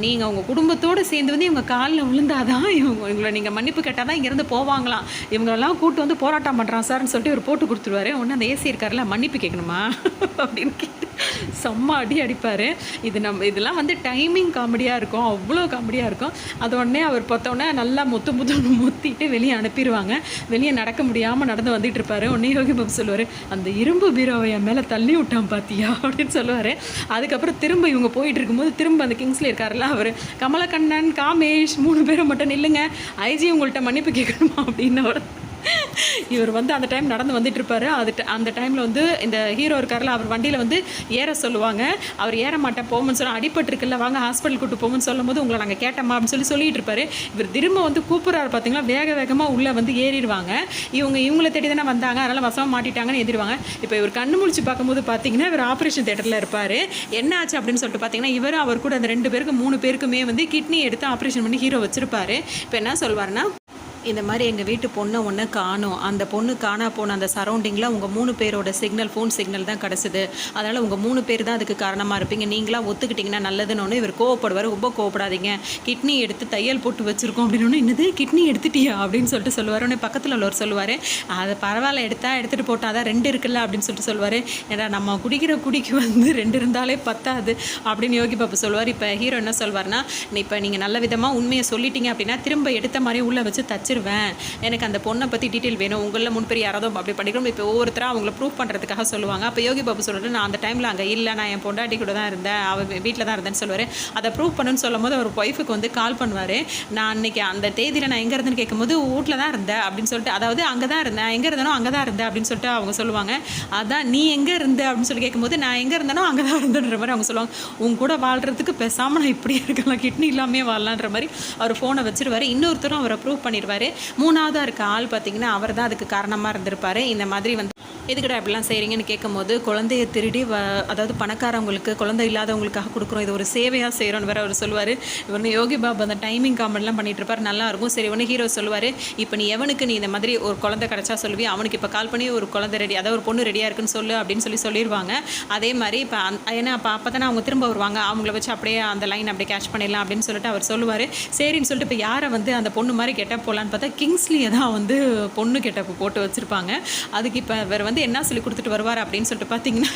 Speaker 1: நீங்கள் உங்கள் குடும்பத்தோடு சேர்ந்து வந்து இவங்க காலில் விழுந்தாதான் இவங்களை நீங்கள் மன்னிப்பு கேட்டால் தான் இங்கேருந்து போவாங்களாம், இவங்களெல்லாம் கூட்டு வந்து போராட்டம் பண்ணுறான் சார்ன்னு சொல்லிட்டு ஒரு போட்டு கொடுத்துருவாரு. உடனே அந்த ஏசி இருக்கார்ல, மன்னிப்பு கேட்கணுமா அப்படின்னு கேட்டு செம்ம அடிப்பார். இதெல்லாம் வந்து டைமிங் காமெடியாக இருக்கும், அவ்வளோ காமெடியாக இருக்கும். அது உடனே அவர் பார்த்தோன்னே நல்லா மொத்திட்டு வெளியே அனுப்பிடுவாங்க. வெளியே நடக்க முடியாமல் நடந்து வந்துட்டு இருப்பார். உடனே யோகி பாபு சொல்லுவார், அந்த இரும்பு பீரோவை என் மேலே தள்ளி விட்டான் பார்த்தியா அப்படின்னு சொல்லுவார். அதுக்கப்புறம் திரும்ப இவங்க போயிட்டு இருக்கும்போது திரும்ப அந்த கிங்ஸ்ல இருக்காருல்ல, அவர் கமலக்கண்ணன் காமேஷ் 3 பேரும் மட்டும் நில்லுங்க, ஐஜி உங்கள்கிட்ட மன்னிப்பு கேட்கணுமா அப்படின்னு இவர் வந்து அந்த டைம் நடந்து வந்துட்டு இருப்பாரு. அந்த டைமில் வந்து இந்த ஹீரோ இருக்கார்ல, அவர் வண்டியில் வந்து ஏற சொல்லுவாங்க. அவர் ஏற மாட்டேன் போகும்னு சொல்ல, அடிபட்டுருக்குல்ல வாங்க ஹாஸ்பிட்டல் கூட்டு போகும்னு சொல்லும் போது உங்களை நாங்கள் கேட்டோமா அப்படின்னு சொல்லிட்டு இருப்பாரு. இவர் திரும்ப வந்து கூப்பிட்றாரு பார்த்தீங்களா, வேகமாக உள்ளே வந்து ஏறிடுவாங்க. இவங்களை தேடி தானே வந்தாங்க, அதனால் வசமாக மாட்டிட்டாங்கன்னு எதிர்வாங்க. இப்போ இவர் கண்ணு முழிச்சு பார்க்கும்போது பார்த்தீங்கன்னா இவர் ஆப்ரேஷன் தேட்டரில் இருப்பார். என்ன ஆச்சு அப்படின்னு சொல்லிட்டு பார்த்தீங்கன்னா, இவர் அவர் கூட அந்த 2 பேருக்கு 3 பேருக்குமே வந்து கிட்னி எடுத்து ஆப்ரேஷன் பண்ணி ஹீரோ வச்சிருப்பாரு. இப்போ என்ன சொல்வார்னா, இந்த மாதிரி எங்கள் வீட்டு பொண்ணை ஒன்று காணும், அந்த பொண்ணு காணா போன அந்த சரௌண்டிங்கில் உங்கள் 3 பேரோட ஃபோன் சிக்னல் தான் கிடச்சிது, அதனால் உங்கள் 3 பேர் தான் அதுக்கு காரணமாக இருப்பீங்க, நீங்களாம் ஒத்துக்கிட்டிங்கன்னா நல்லதுன்னு ஒன்று இவர் கோவப்படுவார். ரொம்ப கோவப்படாதீங்க, கிட்னி எடுத்து தையல் போட்டு வச்சுருக்கோம் அப்படின்னு. என்னது கிட்னி எடுத்துட்டியா அப்படின்னு சொல்லிட்டு சொல்லுவார். உடனே பக்கத்தில் உள்ளவர் சொல்லுவார், அதை பரவாயில்ல எடுத்துகிட்டு போட்டால் தான் 2 இருக்குல்ல அப்படின்னு சொல்லிட்டு சொல்லுவார். ஏன்னா நம்ம குடிக்கிற குடிக்கு வந்து 2 இருந்தாலே பத்தாது அப்படின்னு யோகி பாபு சொல்லுவார். இப்போ ஹீரோ என்ன சொல்வார்னா, இப்போ நீங்கள் நல்ல விதமாக உண்மையை சொல்லிட்டீங்க அப்படின்னா திரும்ப எடுத்த மாதிரி உள்ளே வச்சு தச்சு எனக்கு அந்த பொண்ணை பற்றி டீட்டெயில் வேணும், உங்களில் 3 பேர் யாராவது அப்படி படிக்கணும். இப்போ ஒவ்வொருத்தராக அவங்கள ப்ரூவ் பண்ணுறதுக்காக சொல்லுவாங்க. அப்போ யோகி பாபு சொல்லிட்டு, நான் அந்த டைமில் அங்கே இல்லை, நான் என் பொண்டாட்டி கூட தான் இருந்தேன், அவள் வீட்டில் தான் இருந்தேன்னு சொல்லுவார். அதை ப்ரூவ் பண்ணுன்னு சொல்லும் போது அவர் ஒய்ஃபுக்கு வந்து கால் பண்ணுவார். நான் அன்றைக்கி அந்த தேதியில் நான் எங்கே இருந்தேன்னு கேட்கும்போது வீட்டில் தான் இருந்தேன் அப்படின்னு சொல்லிட்டு, அதாவது அங்கே தான் இருந்தேன், எங்கே இருந்தேனோ அங்கே தான் இருந்தேன் அப்படின்னு சொல்லிட்டு அவங்க சொல்லுவாங்க. அதான் நீ எங்கே இருந்த அப்படின்னு சொல்லி கேட்கும்போது, நான் எங்கே இருந்தேனோ அங்கே தான் இருந்தேன்ற மாதிரி அவங்க சொல்லுவாங்க. உங்க கூட வாழ்கிறதுக்கு பேசாமல் நான் இப்படி இருக்கலாம், கிட்னி இல்லாமே வாழலான்ற மாதிரி அவர் ஃபோனை வச்சிருவார். இன்னொருத்தரும் அவரை ப்ரூவ் பண்ணிடுவார். 3ஆவதாக இருக்க ஆள் பார்த்தீங்கன்னா அவர் தான் அதுக்கு காரணமாக இருந்திருப்பார். இந்த மாதிரி வந்து எதுக்கிட்ட அப்படிலாம் செய்கிறீங்கன்னு கேட்கும்போது, குழந்தைய திருடி அதாவது பணக்காரவங்களுக்கு குழந்தை இல்லாதவங்களுக்காக கொடுக்குறோம், இது ஒரு சேவையாக செய்கிறோன்னு வேறு அவர் சொல்லுவார். இவனு யோகி பாபு அந்த டைமிங் காமெடிலாம் பண்ணிட்டு இருப்பார், நல்லாயிருக்கும். சரி உடனே ஹீரோ சொல்லுவார், இப்போ நீ எவனுக்கு நீ இந்த மாதிரி ஒரு குழந்தை கிடச்சா சொல்லுவி, அவனுக்கு இப்போ கால் பண்ணி ஒரு குழந்தை ரெடி, அதாவது ஒரு பொண்ணு ரெடியாக இருக்குன்னு சொல்லு அப்படின்னு சொல்லிடுவாங்க. அதே மாதிரி இப்போ ஏன்னா அப்போ தானே அவங்க திரும்ப வருவாங்க, அவங்கள வச்சு அப்படியே அந்த லைன் அப்படியே கேட்ச் பண்ணிடலாம் அப்படின்னு சொல்லிட்டு அவர் சொல்லுவார். சரின்னு சொல்லிட்டு இப்போ யாரை வந்து அந்த பொண்ணு மாதிரி கெட்டப் போகலான்னு பார்த்தா கிங்ஸ்லியை தான் வந்து பொண்ணு கெட்டப்பு போட்டு வச்சுருப்பாங்க. அதுக்கு இப்போ இவர் வந்து என்ன சொல்லி கொடுத்துட்டு வருவார் அப்படின்னு சொல்லிட்டு பார்த்தீங்கன்னா,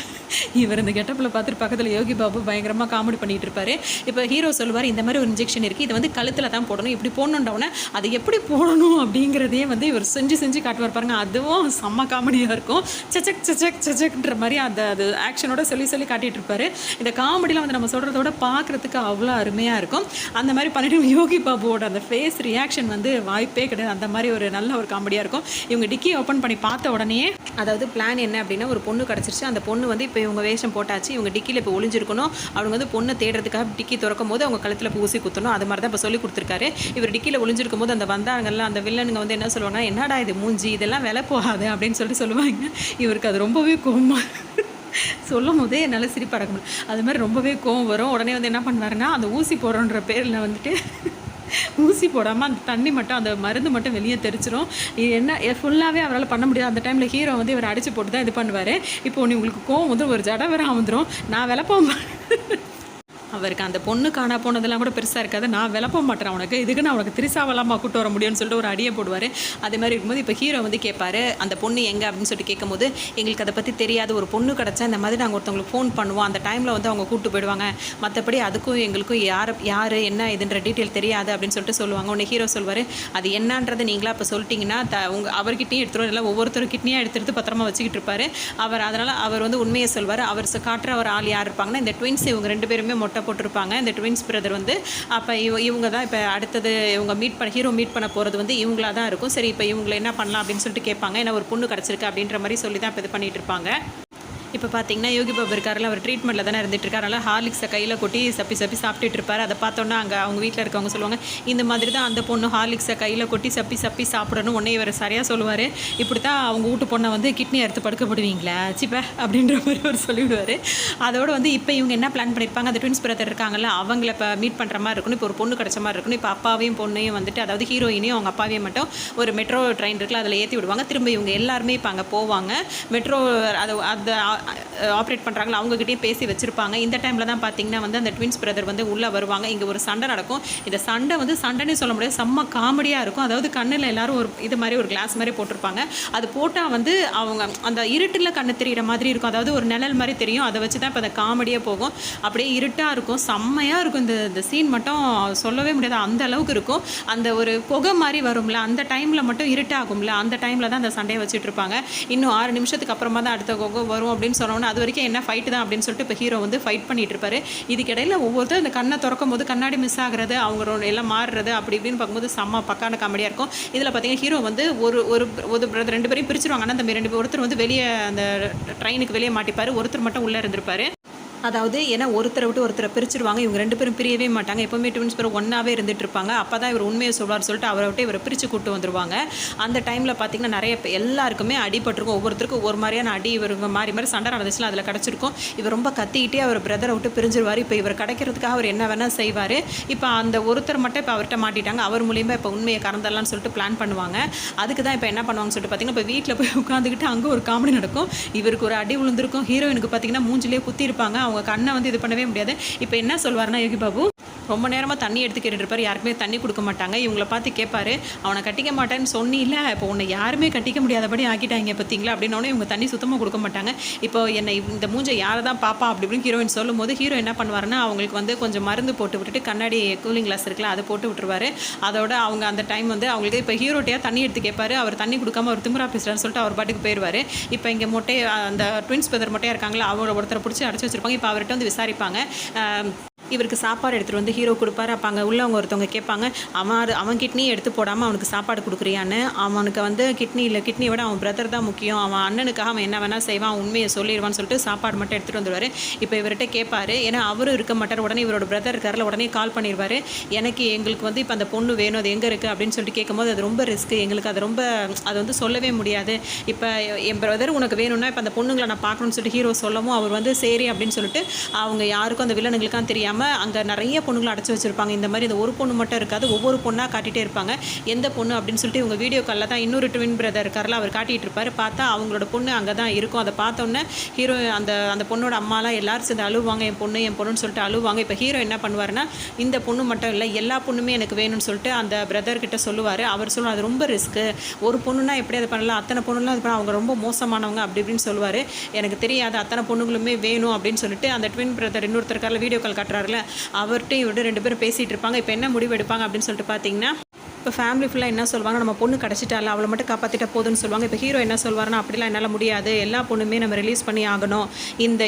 Speaker 1: இவர் இந்த கெட்டப்பில் பார்த்துட்டு பக்கத்தில் யோகி பாபு பயங்கரமாக காமெடி பண்ணிகிட்டு இருப்பார். இப்போ ஹீரோ சொல்லுவார், இந்த மாதிரி ஒரு இன்ஜெக்ஷன் இருக்குது, இது வந்து கழுத்தில் தான் போடணும், இப்படி போடணுன்றவுடனே அது எப்படி போடணும் அப்படிங்கிறதையே வந்து இவர் செஞ்சு காட்டுவார் பாருங்க. அதுவும் செம்ம காமெடியாக இருக்கும். சச்சக் சச்சக் சச்சக்ன்ற மாதிரி அது ஆக்ஷனோட சொல்லி காட்டிகிட்டு இருப்பார். இந்த காமெடியில் வந்து நம்ம சொல்கிறத விட பார்க்குறதுக்கு அவ்வளோ அருமையாக இருக்கும். அந்த மாதிரி பண்ணிட்டு யோகி பாபுவோட அந்த ஃபேஸ் ரியாக்ஷன் வந்து வாய்ப்பே கிடையாது. அந்த மாதிரி ஒரு நல்ல ஒரு காமெடியாக இருக்கும். இவங்க டிக்கி ஓப்பன் பண்ணி பார்த்த உடனே, அதாவது பிளான் என்ன அப்படின்னா, ஒரு பொண்ணு கிடச்சிருச்சு. அந்த பொண்ணு வந்து இப்போ இவங்க வேஷம் போட்டாச்சு, இவங்க டிக்கியில் இப்போ ஒளிஞ்சிருக்கணும். அவங்க வந்து பொண்ணை தேடுறதுக்காக டிக்கி திறக்கும் போது அவங்க கழுத்தில் ஊசி குத்தணும். அது மாதிரி தான் இப்போ சொல்லி கொடுத்துருக்காரு. இவர் டிக்கியில் ஒளிஞ்சிருக்கும் போது அந்த வந்தாங்கல்ல அந்த வில்லனுங்க வந்து என்ன சொல்லுவாங்க, என்னடா இது மூஞ்சி, இதெல்லாம் விலை போகாது அப்படின்னு சொல்லுவாங்க. இவருக்கு அது ரொம்பவே கோவமாக சொல்லும் போதே என்னால் சிரிப்பு அடக்க முடியும். அது மாதிரி ரொம்பவே கோவம் வரும். உடனே வந்து என்ன பண்ணுவாருன்னா, அந்த ஊசி போடுறோன்ற பேரில் வந்துட்டு ஊசி போடாமல் அந்த தண்ணி மட்டும், அந்த மருந்து மட்டும் வெளியே தெரிச்சிடும். இது என்ன ஃபுல்லாகவே அவரால் பண்ண முடியாது. அந்த டைமில் ஹீரோ வந்து இவர் அடித்து போட்டு தான் இது பண்ணுவார். இப்போ நீ உங்களுக்கு கோவம் வந்து ஒரு ஜட வேற வந்துடும், நான் விளப்போம். அவருக்கு அந்த பொண்ணு காணா போனதெல்லாம் கூட பெருசாக இருக்காது. நான் விளப்ப மாட்டேன் உனக்கு, இதுக்கு நான் உனக்கு திரிசாவெல்லாம் கூட்டு வர முடியும்னு சொல்லிட்டு ஒரு அடியை போடுவார். அதே மாதிரி இருக்கும்போது இப்போ ஹீரோ வந்து கேட்பார், அந்த பொண்ணு எங்கே அப்படின்னு சொல்லிட்டு கேட்கும்போது, எங்களுக்கு அதை பற்றி தெரியாது, ஒரு பொண்ணு கிடச்சா இந்த மாதிரி நாங்கள் ஒருத்தவங்களுக்கு ஃபோன் பண்ணுவோம், அந்த டைமில் வந்து அவங்க கூப்பிட்டு போயிடுவாங்க, மற்றபடி அதுக்கும் எங்களுக்கும் யார் என்ன இதுன்ற டீட்டெயில் தெரியாது அப்படின்னு சொல்லிட்டு சொல்லுவாங்க. உடனே ஹீரோ சொல்வார், அது என்னன்றது நீங்களா இப்போ சொல்லிட்டீங்கன்னா அவர்கிட்டையும் எடுத்துருவோம், இல்லை ஒவ்வொருத்தருக்கிட்டையும் எடுத்துகிட்டு பத்திரமா வச்சுக்கிட்டு இருப்பார் அதனால் அவர் வந்து உண்மையை சொல்வார். அவர் காட்டுற ஒரு ஆள் யார் இருப்பாங்கன்னா, இந்த ட்வின்ஸ், இவங்க 2 பேருமே மொட்டை போட்டிருப்பாங்க. இந்த ட்வின்ஸ் பிரதர் வந்து அப்போ இவங்க தான் இப்போ அடுத்தது இவங்க ஹீரோ மீட் பண்ண போகிறது வந்து இவங்களா தான் இருக்கும். சரி, இப்போ இவங்களை என்ன பண்ணலாம் அப்படின்னு சொல்லிட்டு கேட்பாங்க. ஏன்னா ஒரு பொண்ணு கிடச்சிருக்கு அப்படின்ற மாதிரி சொல்லி தான் இப்போ இது பண்ணிகிட்டு இருப்பாங்க. இப்போ பார்த்தீங்கன்னா யோகி பாபு இருக்காருல, அவர் ட்ரீட்மெண்ட்டில் தானே இருந்துட்டு இருக்காரு. அதனால் ஹார்லிக்ஸை கையில் கொட்டி சப்பி சாப்பிட்டுட்டு இருப்பார். அதை பார்த்தோன்னா அங்கே அவங்க வீட்டில் இருக்கவங்க சொல்லுவாங்க, இந்த மாதிரி தான் அந்த பொண்ணு ஹார்லிக்ஸை கையில் கொட்டி சப்பி சாப்பிடணும். உடனே இவர் சரியாக சொல்லுவார், இப்படி தான் அவங்க வீட்டு பொண்ணை வந்து கிட்னி எடுத்து படுக்கப்படுவீங்களா சிப்ப அப்படின்ற மாதிரி அவர் சொல்லிவிடுவார். அதோடு வந்து இப்போ இவங்க என்ன பிளான் பண்ணியிருப்பாங்க, அந்த ட்வின்ஸ் பிரதர் இருக்காங்கல்ல, அவங்கள இப்போ மீட் பண்ணுற மாதிரி இருக்கணும். இப்போ ஒரு பொண்ணு கிடச்ச மாதிரி இருக்கணும். இப்போ அப்பாவையும் பொண்ணையும் வந்துட்டு, அதாவது ஹீரோயினையும் அவங்க அப்பாவையும் மட்டும் ஒரு மெட்ரோ ட்ரெயின் இருக்குல்ல, அதில் ஏற்றி விடுவாங்க. திரும்ப இவங்க எல்லாருமே இப்போ அங்கே போவாங்க. மெட்ரோ அதை ஆப்ரேட் பண்ணுறாங்களா, அவங்ககிட்டயும் பேசி வச்சுருப்பாங்க. இந்த டைமில் தான் பார்த்தீங்கன்னா வந்து அந்த ட்வின்ஸ் பிரதர் வந்து உள்ளே வருவாங்க. இங்கே ஒரு சண்டை நடக்கும். இந்த சண்டை வந்து சண்டைன்னு சொல்ல முடியாது, செம்ம காமெடியாக இருக்கும். அதாவது கண்ணில் எல்லாரும் ஒரு இது மாதிரி ஒரு கிளாஸ் மாதிரி போட்டிருப்பாங்க. அது போட்டால் வந்து அவங்க அந்த இருட்டில் கண்ணு தெரிகிற மாதிரி இருக்கும். அதாவது ஒரு நிழல் மாதிரி தெரியும். அதை வச்சு தான் இப்போ அந்த காமெடியாக போகும். அப்படியே இருட்டாக இருக்கும், செம்மையாக இருக்கும். இந்த சீன் மட்டும் சொல்லவே முடியாது, அந்த அளவுக்கு இருக்கும். அந்த ஒரு புகை மாதிரி வரும்ல, அந்த டைமில் மட்டும் இருட்டாகும்ல, அந்த டைமில் தான் அந்த சண்டையை வச்சுட்டு இருப்பாங்க. இன்னும் 6 நிமிஷத்துக்கு அப்புறமா தான் அடுத்த புகை வரும் அப்படின்னு சொன்னோன்னா, அது வரைக்கும் என்ன ஃபைட்டு தான் அப்படின்னு சொல்லிட்டு இப்போ ஹீரோ வந்து ஃபைட் பண்ணிட்டு இருப்பாரு. இதுக்கிடையில் ஒவ்வொருத்தரும் இந்த கண்ணை திறக்கும் போது கண்ணாடி மிஸ் ஆகிறது, அவங்க எல்லாம் மாறுறது, அப்படி இப்படின்னு பார்க்கும்போது செம்ம பக்கான காமெடியாக இருக்கும். இதில் பார்த்தீங்கன்னா ஹீரோ வந்து ஒரு பிரதர் 2 பேரையும் பிரிச்சுருவாங்க. ஆனால் அந்த 2 பேர், ஒருத்தர் வந்து வெளியே அந்த ட்ரெயினுக்கு வெளியே மாட்டிப்பார், ஒருத்தர் மட்டும் உள்ளே இருந்திருப்பார். அதாவது ஏன்னா ஒருத்தரை விட்டு ஒருத்தரை பிரிச்சுருவாங்க. இவங்க 2 பேரும் பிரியவே மாட்டாங்க. எப்போவுமே ட்வின்ஸ் பேர் ஒன்றாவே இருந்துட்டு இருப்பாங்க. அப்போ தான் இவர் உண்மையை சொல்வார் சொல்லிட்டு அவரை விட்டு இவரை பிரித்து கூப்பிட்டு வந்துடுவாங்க. அந்த டைமில் பார்த்தீங்கன்னா நிறைய எல்லாருக்குமே அடிபட்டிருக்கும். ஒவ்வொருத்தருக்கும் ஒரு மாதிரியான அடி. இவங்க மாறி சண்டை நடந்துச்சுல, அதில் கிடச்சிருக்கும். இவர் ரொம்ப கத்திக்கிட்டே அவர் பிரதரை விட்டு பிரிஞ்சிருவார். இப்போ இவர் கிடைக்கிறதுக்காக அவர் என்ன வேணால் செய்வார். இப்போ அந்த ஒருத்தர் மட்டும் இப்போ அவர்கிட்ட மாட்டிட்டாங்க. அவர் மூலியமாக இப்போ உண்மையை கறந்துடலான்னு சொல்லிட்டு பிளான் பண்ணுவாங்க. அதுக்கு தான் இப்போ என்ன பண்ணுவாங்க சொல்லிட்டு பார்த்தீங்கன்னா, இப்போ வீட்டில் போய் உட்காந்துக்கிட்டு அங்கே ஒரு காமெடி நடக்கும். இவருக்கு ஒரு அடி விழுந்திருக்கும். ஹீரோயினுக்கு பார்த்தீங்கன்னா மூஞ்சிலே குத்திருப்பாங்க. அவங்க கண்ணை வந்து இது பண்ணவே முடியாது. இப்போ என்ன சொல்வார்னா, யோகி பாபு ரொம்ப நேரமாக தண்ணி எடுத்து கேட்டுட்டு இருப்பார். யாருக்குமே தண்ணி கொடுக்க மாட்டாங்க. இவங்கள பார்த்து கேட்பாரு, அவனை கட்டிக்க மாட்டேன்னு சொன்னில்ல, இப்போ உன்னை யாருமே கட்டிக்க முடியாதபடி ஆக்கிட்டாங்க பார்த்தீங்களா அப்படின்னோடனே இவங்க தண்ணி சுத்தமாக கொடுக்க மாட்டாங்க. இப்போ என்னை இந்த மூஞ்சை யாரை தான் பாப்பா அப்படி இப்படின்னு ஹீரோயின் சொல்லும் போது ஹீரோ என்ன பண்ணுவாருன்னா, அவங்களுக்கு வந்து கொஞ்சம் மருந்து போட்டு விட்டுட்டு கண்ணாடி கூலிங் கிளாஸ் இருக்குல்ல, அதை போட்டு விட்டுருவாரு. அதோட அவங்க அந்த டைம் வந்து அவங்களுக்கு இப்போ ஹீரோட்டையாக தண்ணி எடுத்து கேட்பாரு. அவர் தண்ணி கொடுக்காம அவர் திமுறா பேசுகிறான்னு சொல்லிட்டு அவர் பாட்டுக்கு போயிடுவார். இப்போ இங்கே அந்த ட்வின்ஸ் பிரதர் மொட்டையாக இருக்காங்களா, அவரோட ஒருத்தரை பிடிச்சி அடைச்சி வச்சிருப்பாங்க. இப்போ அவர்கிட்ட வந்து விசாரிப்பாங்க. இவருக்கு சாப்பாடு எடுத்துகிட்டு வந்து ஹீரோ கொடுப்பாரு. அப்போ அங்கே உள்ளவங்க ஒருத்தவங்க கேட்பாங்க, அவன் கிட்னியை எடுத்து போடாமல் அவனுக்கு சாப்பாடு கொடுக்குறியான்னு. அவனுக்கு வந்து கிட்னியை விட அவன் பிரதர் தான் முக்கியம், அவன் அண்ணனுக்காக அவன் என்ன வேணால் செய்வான், உண்மையை சொல்லிடுவான்னு சொல்லிட்டு சாப்பாடு மட்டும் எடுத்துகிட்டு வந்துடுவார். இப்போ இவர்கிட்ட கேட்பாரு, ஏன்னா அவரும் இருக்க மாட்டார். உடனே இவரோட பிரதர் இருக்காரில், உடனே கால் பண்ணிடுவார். எங்களுக்கு வந்து இப்போ அந்த பொண்ணு வேணும், அது எங்கே இருக்குது அப்படின்னு சொல்லிட்டு கேட்கும்போது, அது ரொம்ப ரிஸ்க்கு, எங்களுக்கு அது வந்து சொல்லவே முடியாது. இப்போ என் பிரதர் உனக்கு வேணும்னா இப்போ அந்த பொண்ணுங்களை நான் பார்க்கணும்னு சொல்லிட்டு ஹீரோ சொல்லவும் அவர் வந்து சரி அப்படின்னு சொல்லிட்டு அவங்க யாருக்கும் அந்த வில்லனுங்களுக்காக தெரியாமல் இல்லாமல் அங்கே நிறைய பொண்ணுங்களை அடைச்சி வச்சுருப்பாங்க. இந்த மாதிரி இந்த ஒரு பொண்ணு மட்டும் இருக்காது, ஒவ்வொரு பொண்ணாக காட்டிகிட்டே இருப்பாங்க. எந்த பொண்ணு அப்படின்னு சொல்லிட்டு இவங்க வீடியோ காலில் தான் இன்னொரு ட்வின் பிரதர் இருக்கார்ல, அவர் காட்டிகிட்டு இருப்பார். பார்த்தா அவங்களோட பொண்ணு அங்கே தான் இருக்கும். அதை பார்த்தோன்னே ஹீரோ அந்த பொண்ணோட அம்மாலாம் எல்லாரும் சேர்ந்து அழுவாங்க, என் பொண்ணுன்னு சொல்லிட்டு அழுவாங்க. இப்போ ஹீரோ என்ன பண்ணுவாருன்னா, இந்த பொண்ணு மட்டும் இல்லை எல்லா பொண்ணுமே எனக்கு வேணும்னு சொல்லிட்டு அந்த பிரதர்கிட்ட சொல்லுவார். அவர் சொல்லுவார், அது ரொம்ப ரிஸ்க்கு, ஒரு பொண்ணுன்னா எப்படி அதை பண்ணலாம், அத்தனை பொண்ணுலாம் அது பண்ண அவங்க ரொம்ப மோசமானவங்க அப்படி இப்படின்னு சொல்லுவார். எனக்கு தெரியாது, அத்தனை பொண்ணுங்களுமே வேணும் அப்படின்னு சொல்லிட்டு அந்த ட்வின் பிரதர் இன்னொருத்தருக்காரில் வீடியோ கால் காட்டுறாருல, அவர்கிட்ட இவர்கிட்ட 2 பேரும் பேசிகிட்டு இருப்பாங்க. இப்போ என்ன முடிவு எடுப்பாங்க அப்படின்னு சொல்லிட்டு பார்த்தீங்கன்னா, இப்போ ஃபேமிலி ஃபுல்லாக என்ன சொல்லுவாங்க, நம்ம பொண்ணு கிடச்சிட்டால அவளை மட்டும் காப்பாற்றிட்டா போதுன்னு சொல்லுவாங்க. இப்போ ஹீரோ என்ன சொல்வார்னா, அப்படிலாம் என்னால் முடியாது, எல்லா பொண்ணுமே நம்ம ரிலீஸ் பண்ணி ஆகணும்,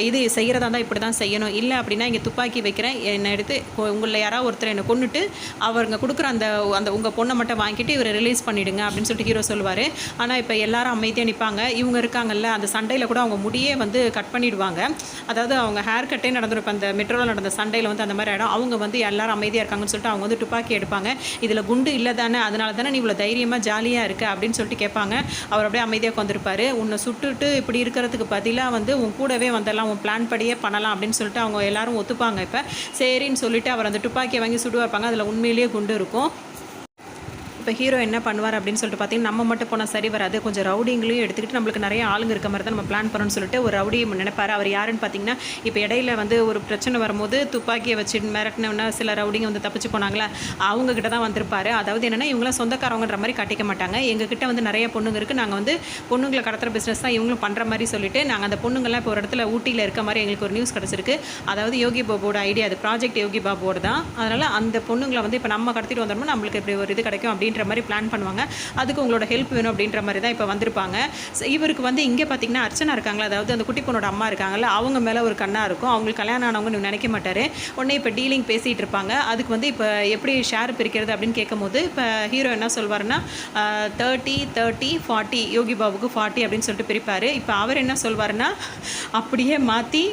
Speaker 1: இது செய்கிறதா தான் இப்படி தான் செய்யணும், இல்லை அப்படின்னா இங்கே துப்பாக்கி வைக்கிறேன், என்னை எடுத்து உங்களில் யாராவது ஒருத்தர் என்னை கொண்டுட்டு அவருங்க கொடுக்குற அந்த உங்கள் பொண்ணை மட்டும் வாங்கிட்டு இவரை ரிலீஸ் பண்ணிவிடுங்க அப்படின்னு சொல்லிட்டு ஹீரோ சொல்லுவார். ஆனால் இப்போ எல்லாரும் அமைதியாக நிற்பாங்க. இவங்க இருக்காங்கல்ல, அந்த சண்டையில் கூட அவங்க முடியே வந்து கட் பண்ணிவிடுவாங்க. அதாவது அவங்க ஹேர் கட்டே நடந்துருக்கும். அந்த மெட்ரோவில் நடந்த சண்டையில் வந்து அந்த மாதிரி ஆகிடும். அவங்க வந்து எல்லாரும் அமைதியாக இருக்காங்கன்னு சொல்லிட்டு அவங்க வந்து துப்பாக்கி எடுப்பாங்க. இதில் குண்டு இல்லை தானே, அதனால தானே நீ இவ்வளோ தைரியமாக ஜாலியாக இருக்க அப்படின்னு சொல்லிட்டு கேட்பாங்க. அவர் அப்படியே அமைதியாக உட்காந்துருப்பார். உன்னை சுட்டுட்டு இப்படி இருக்கிறதுக்கு பதிலாக வந்து உன் கூடவே வந்துடலாம், உன் பிளான் படியே பண்ணலாம் அப்படின்னு சொல்லிட்டு அவங்க எல்லாரும் ஒத்துப்பாங்க. இப்போ சரின்னு சொல்லிட்டு அவர் அந்த துப்பாக்கியை வாங்கி சுடு வைப்பாங்க. அதில் உண்மையிலேயே குண்டு இருக்கும். இப்போ ஹீரோ என்ன பண்ணுவார் அப்படின்னு சொல்லிட்டு பார்த்தீங்கன்னா, நம்ம மட்டும் போனால் சரி வராது, கொஞ்சம் ரவுடிங்களையும் எடுத்துக்கிட்டு நம்மளுக்கு நிறைய ஆளுங்க இருக்க மாதிரி தான் நம்ம பிளான் பண்ணணும்னு சொல்லிட்டு ஒரு ரவுடி நினைப்பார். அவர் யாருன்னு பார்த்தீங்கன்னா, இப்போ இடையில வந்து ஒரு பிரச்சனை வரும்போது துப்பாக்கியை வச்சு மிரட்டினோன்னா சில ரவுடிங்க வந்து தப்பிச்சு போனாங்களா, அவங்கக்கிட்ட தான் வந்திருப்பார். அதாவது என்னென்னா, இவங்களாம் சொந்தக்காரவங்கன்ற மாதிரி காட்டிக்க மாட்டாங்க. எங்ககிட்ட வந்து நிறைய பொண்ணுங்க இருக்குது, நாங்கள் வந்து பொண்ணுங்களை கடத்துகிற பிஸ்னஸ் தான் இவங்களும் பண்ணுற மாதிரி சொல்லிட்டு நாங்கள் அந்த பொண்ணுங்கள்லாம் இப்போ ஒரு இடத்துல ஊட்டியில் இருக்க மாதிரி எங்களுக்கு ஒரு நியூஸ் கிடச்சிருக்கு. அதாவது யோகி பாபுவோட ஐடியா, அது ப்ராஜெக்ட் யோகி பாபுவோட தான். அதனால் அந்த பொண்ணுங்களை வந்து இப்போ நம்ம கடத்திட்டு வந்தோம்னா நம்மளுக்கு இப்படி ஒரு இது கிடைக்கும் அப்படின்ற மாதிரி பிளான் பண்ணுவாங்க. அதுக்கு உங்களோட ஹெல்ப் வேணும் அப்படின்ற மாதிரி தான் இப்போ வந்திருப்பாங்க. இவருக்கு வந்து இங்கே பார்த்தீங்கன்னா அர்ச்சனா இருக்காங்களா, அதாவது அந்த குட்டி பொண்ணோட அம்மா இருக்காங்கல்ல, அவங்க மேலே ஒரு கண்ணா இருக்கும். அவங்களுக்கு கல்யாணம் ஆனவங்க நினைக்க மாட்டார். உடனே இப்போ டீலிங் பேசிகிட்டு இருப்பாங்க. அதுக்கு வந்து இப்போ எப்படி ஷேர் பிரிக்கிறது அப்படின்னு கேட்கும்போது இப்போ ஹீரோ என்ன சொல்வார்னா, 30 30 40 யோகி பாபுக்கு 40 அப்படின்னு சொல்லிட்டு பிரிப்பார். இப்போ அவர் என்ன சொல்வார்னா, அப்படியே மாற்றி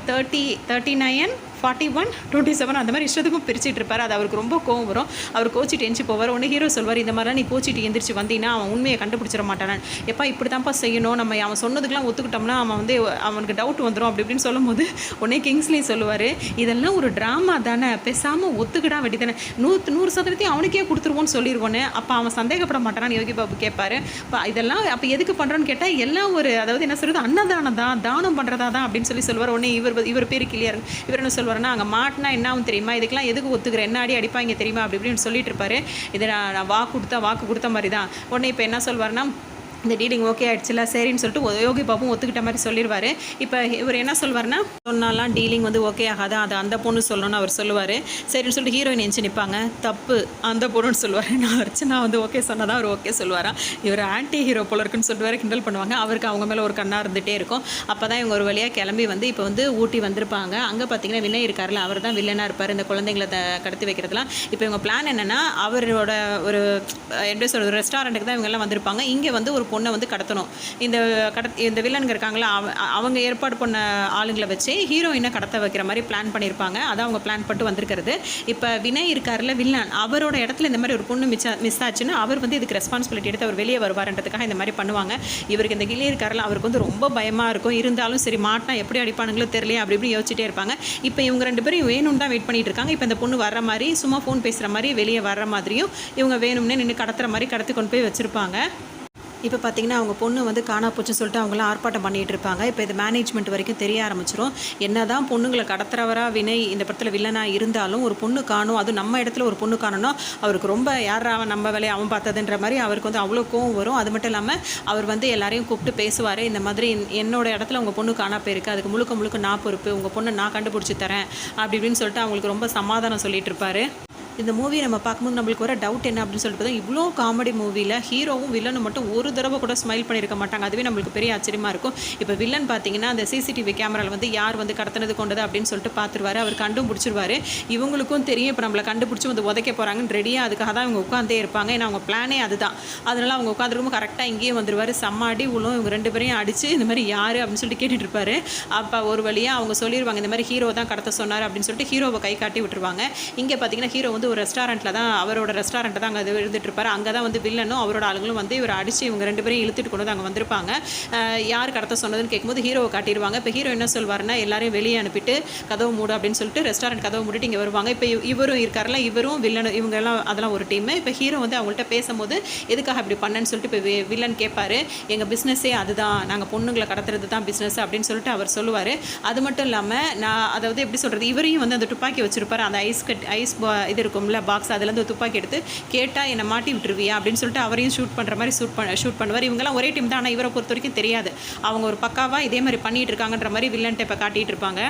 Speaker 1: 30 39 41 27 அந்த மாதிரி இஷ்டத்துக்கும் பிரிச்சுட்டு இருப்பார். அது அவருக்கு ரொம்ப கோவம் வரும். அவர் கோச்சிட்டு எந்திச்சு போவார். உடனே ஹீரோ சொல்வார், இந்த மாதிரிலாம் நீ கோச்சிட்டு எந்திரிச்சு வந்தீங்கன்னா அவன் உண்மையை கண்டுபிடிச்சிட மாட்டானு, எப்பா இப்படி தான்ப்பா செய்யணும், நம்ம அவன் சொன்னதுக்கெலாம் ஒத்துக்கிட்டோம்னா அவன் வந்து அவனுக்கு டவுட் வந்துடும் அப்படி இப்படின்னு சொல்லும்போது உடனே கிங்ஸ்லி சொல்லுவார், இதெல்லாம் ஒரு ட்ராமா தானே, பேசாமல் ஒத்துக்கிடா வெட்டி தானே, 100% அவனுக்கே கொடுத்துருவோன்னு சொல்லிடுவோன்னு. அப்போ அவன் சந்தேகப்பட மாட்டானான்னு யோகி பாபு கேட்பார். இதெல்லாம் அப்போ எதுக்கு பண்ணுறோன்னு கேட்டால் எல்லாம் ஒரு, அதாவது என்ன சொல்கிறது, அன்னதானம் தான், தானம் பண்ணுறதா தான் அப்படின்னு சொல்லுவார். உடனே இவர் பேர் கிளியர். இவர் என்ன சொல்வார், அங்கே மாட்டினா என்ன ஆகும் தெரியுமா, இதுக்கெல்லாம் எதுக்கு ஒத்துக்கிறேன், என்ன அடிப்பாங்க தெரியுமா அப்படி இப்படின்னு சொல்லிட்டு இருப்பாரு. இதை நான் வாக்கு கொடுத்த மாதிரி தான். உடனே இப்போ என்ன சொல்வார்னா, இந்த டீலிங் ஓகே ஆகிடுச்சுல சரின்னு சொல்லிட்டு யோகி பாபும் ஒத்துக்கிட்ட மாதிரி சொல்லிடுவார். இப்போ இவர் என்ன சொல்வார்னா, சொன்னாலாம் டீலிங் வந்து ஓகே ஆகாது, அது அந்த பொண்ணு சொல்லணும்னு அவர் சொல்லுவார். சரின்னு சொல்லிட்டு ஹீரோயின் எஞ்சி நிற்பாங்க, தப்பு அந்த பொண்ணுன்னு சொல்லுவார். நான் அர்ச்சனா வந்து ஓகே சொன்னதான் அவர் ஓகே சொல்லுவாராம். இவர் ஆன்டி ஹீரோ போல இருக்குன்னு சொல்லிட்டு வேறு கிண்டல் பண்ணுவாங்க. அவருக்கு அவங்க மேலே ஒரு கண்ணாக இருந்துகிட்டே இருக்கும். அப்போ தான் இவங்க ஒரு வழியாக கிளம்பி வந்து இப்போ வந்து ஊட்டி வந்திருப்பாங்க. அங்கே பார்த்தீங்கன்னா வில்லன் இருக்கார்ல, அவர் தான் வில்லனாக இருப்பார் இந்த குழந்தைங்களை கடத்தி வைக்கிறதுலாம். இப்போ இவங்க பிளான் என்னென்னா, அவரோட ஒரு எப்படி சொல்கிறது, ரெஸ்டாரண்ட்டுக்கு தான் இவங்கெல்லாம் வந்திருப்பாங்க. இங்கே வந்து ஒரு பொண்ணை வந்து கடத்தணும். இந்த வில்லனுங்க இருக்காங்களா, அவங்க ஏற்பாடு பண்ண ஆளுங்களை வச்சு ஹீரோயினை கடத்த வைக்கிற மாதிரி பிளான் பண்ணியிருப்பாங்க. அதான் அவங்க பிளான் பண்ணிட்டு வந்திருக்கிறது. இப்போ வினய் இருக்காருல வில்லன், அவரோட இடத்துல இந்த மாதிரி ஒரு பொண்ணு மிஸ் ஆச்சுன்னா அவர் வந்து இதுக்கு ரெஸ்பான்சிபிலிட்டி எடுத்து அவர் வெளியே வருவார்ன்றதுக்காக இந்த மாதிரி பண்ணுவாங்க. இவருக்கு இந்த கிளி இருக்காருல, அவருக்கு வந்து ரொம்ப பயமாக இருக்கும். இருந்தாலும் சரி மாட்டினா எப்படி அடிப்பானுங்களோ தெரியலையே அப்படி இப்படி யோசிச்சுட்டே இருப்பாங்க. இப்போ இவங்க 2 பேரும் வேணும்னு தான் வெயிட் பண்ணிட்டு இருக்காங்க. இப்போ இந்த பொண்ணு வர்ற மாதிரி சும்மா ஃபோன் பேசுகிற மாதிரி வெளியே வர்ற மாதிரியும் இவங்க வேணும்னே நின்று கடத்துற மாதிரி கடத்தி கொண்டு போய் வச்சுருப்பாங்க. இப்போ பார்த்தீங்கன்னா அவங்க பொண்ணு வந்து காணா போச்சுன்னு சொல்லிட்டு அவங்களாம் ஆர்ப்பாட்டம் பண்ணிகிட்டு இருப்பாங்க. இப்போ இது மேனேஜ்மெண்ட் வரைக்கும் தெரிய ஆரம்பிச்சிடும். என்ன தான் பொண்ணுங்களை கடத்துறவராக வினய் இந்த படத்தில் வில்லனாக இருந்தாலும் ஒரு பொண்ணு காணும், அது நம்ம இடத்துல ஒரு பொண்ணு காணணும், அவருக்கு ரொம்ப யாரா நம்ம வேலையை அவன் பார்த்ததுன்ற மாதிரி அவருக்கு வந்து அவ்வளோ கோவம் வரும். அது மட்டும் இல்லாமல் அவர் வந்து எல்லாரையும் கூப்பிட்டு பேசுவார். இந்த மாதிரி என்னோட இடத்துல உங்கள் பொண்ணு காணா போயிருக்கு, அதுக்கு முழுக்க நான் பொறுப்பு, உங்கள் பொண்ணை நான் கண்டுபிடிச்சி தரேன் அப்படி இப்படின்னு சொல்லிட்டு அவங்களுக்கு ரொம்ப சமாதானம் சொல்லிட்டு இருப்பார். இந்த மூவி நம்ம பார்க்கும்போது நம்மளுக்கு வர டவுட் என்ன அப்படின்னு சொல்லிட்டு பார்த்தா, இவ்வளோ காமெடி மூவியில் ஹீரோவும் வில்லனும் மட்டும் ஒரு தடவை கூட ஸ்மைல் பண்ணியிருக்க மாட்டாங்க. அதுவே நம்மளுக்கு பெரிய ஆச்சரியமாக இருக்கும். இப்போ வில்லன் பார்த்தீங்கன்னா அந்த சிசிடிவி கேமராவில் வந்து யார் வந்து கடத்தினது கொண்டது அப்படின்னு சொல்லிட்டு பார்த்துருவாரு. அவர் கண்டும் பிடிச்சிருவாரு. இவங்களுக்கும் தெரியும் இப்போ நம்மளை கண்டுபிடிச்சி வந்து உதைக்க போகிறாங்கன்னு ரெடியாக அதுக்காக தான் இவங்க உட்காந்தே இருப்பாங்க. ஏன்னா அவங்க பிளானே அதுதான். அதனால் அவங்க உட்காந்துருக்கும் கரெக்டாக இங்கேயே வந்துடுவார். செம்மாடி உளும் இவங்க 2 பேரையும் அடித்து இந்த மாதிரி யார் அப்படின்னு சொல்லிட்டு கேட்டுட்டு இருப்பாரு. அப்போ ஒரு வழியாக அவங்க சொல்லிடுவாங்க, இந்த மாதிரி ஹீரோ தான் கடத்த சொன்னார் அப்படின்னு சொல்லிட்டு ஹீரோவை கை காட்டி விட்டுருவாங்க. இங்கே பார்த்தீங்கன்னா ஹீரோ வந்து ஒரு ரெஸ்டாரண்ட்டில் தான் அவரோட ரெஸ்டாரண்ட்டை தான் அங்கே இருந்துட்டு இருப்பார். அங்கே தான் வந்து வில்லனும் அவரோட ஆளுங்களும் வந்து இவர் அடித்து இவங்க 2 பேரையும் இழுத்துட்டு கொண்டு வந்து அங்கே வந்திருப்பாங்க. யார் கடத்த சொன்னதுன்னு கேட்கும்போது ஹீரோவை காட்டிடுவாங்க. இப்போ ஹீரோ என்ன சொல்வாருன்னா, எல்லாரையும் வெளியே அனுப்பிட்டு கதவு மூடு அப்படின்னு சொல்லிட்டு ரெஸ்டாரண்ட் கதவு மூடிட்டு இங்கே வருவாங்க. இப்போ இவரும் இருக்காருல, இவரும் வில்லனும் இவங்க எல்லாம் அதெல்லாம் ஒரு டீம். இப்போ ஹீரோ வந்து அவங்கள்ட்ட பேசும்போது எதுக்காக இப்படி பண்ணேன்னு சொல்லிட்டு இப்போ வில்லன் கேட்பாரு. எங்கள் பிஸ்னஸே அதுதான், நாங்கள் பொண்ணுங்களை கடத்துறது தான் பிஸ்னஸ் அப்படின்னு சொல்லிட்டு அவர் சொல்லுவார். அது மட்டும் இல்லாமல் நான் அதாவது எப்படி சொல்கிறது, இவரையும் வந்து அந்த துப்பாக்கி வச்சுருப்பார். அந்த ஐஸ் இது இருக்கும்ல பாக்ஸ், அதுலேருந்து துப்பாக்கி எடுத்து கேட்டால் என்னை மாட்டி விட்டுருவியா அப்படின்னு சொல்லிட்டு அவரையும் ஷூட் பண்ணுற மாதிரி ஷூட் பண்ணுவார். இவங்கெல்லாம் ஒரே டீம் தான். ஆனால் இவரை பொறுத்த வரைக்கும் தெரியாது, அவங்க ஒரு பக்காவாக இதே மாதிரி பண்ணிகிட்டு இருக்காங்கன்ற மாதிரி வில்லன்ட்ட இப்போ காட்டிகிட்டு இருப்பாங்க.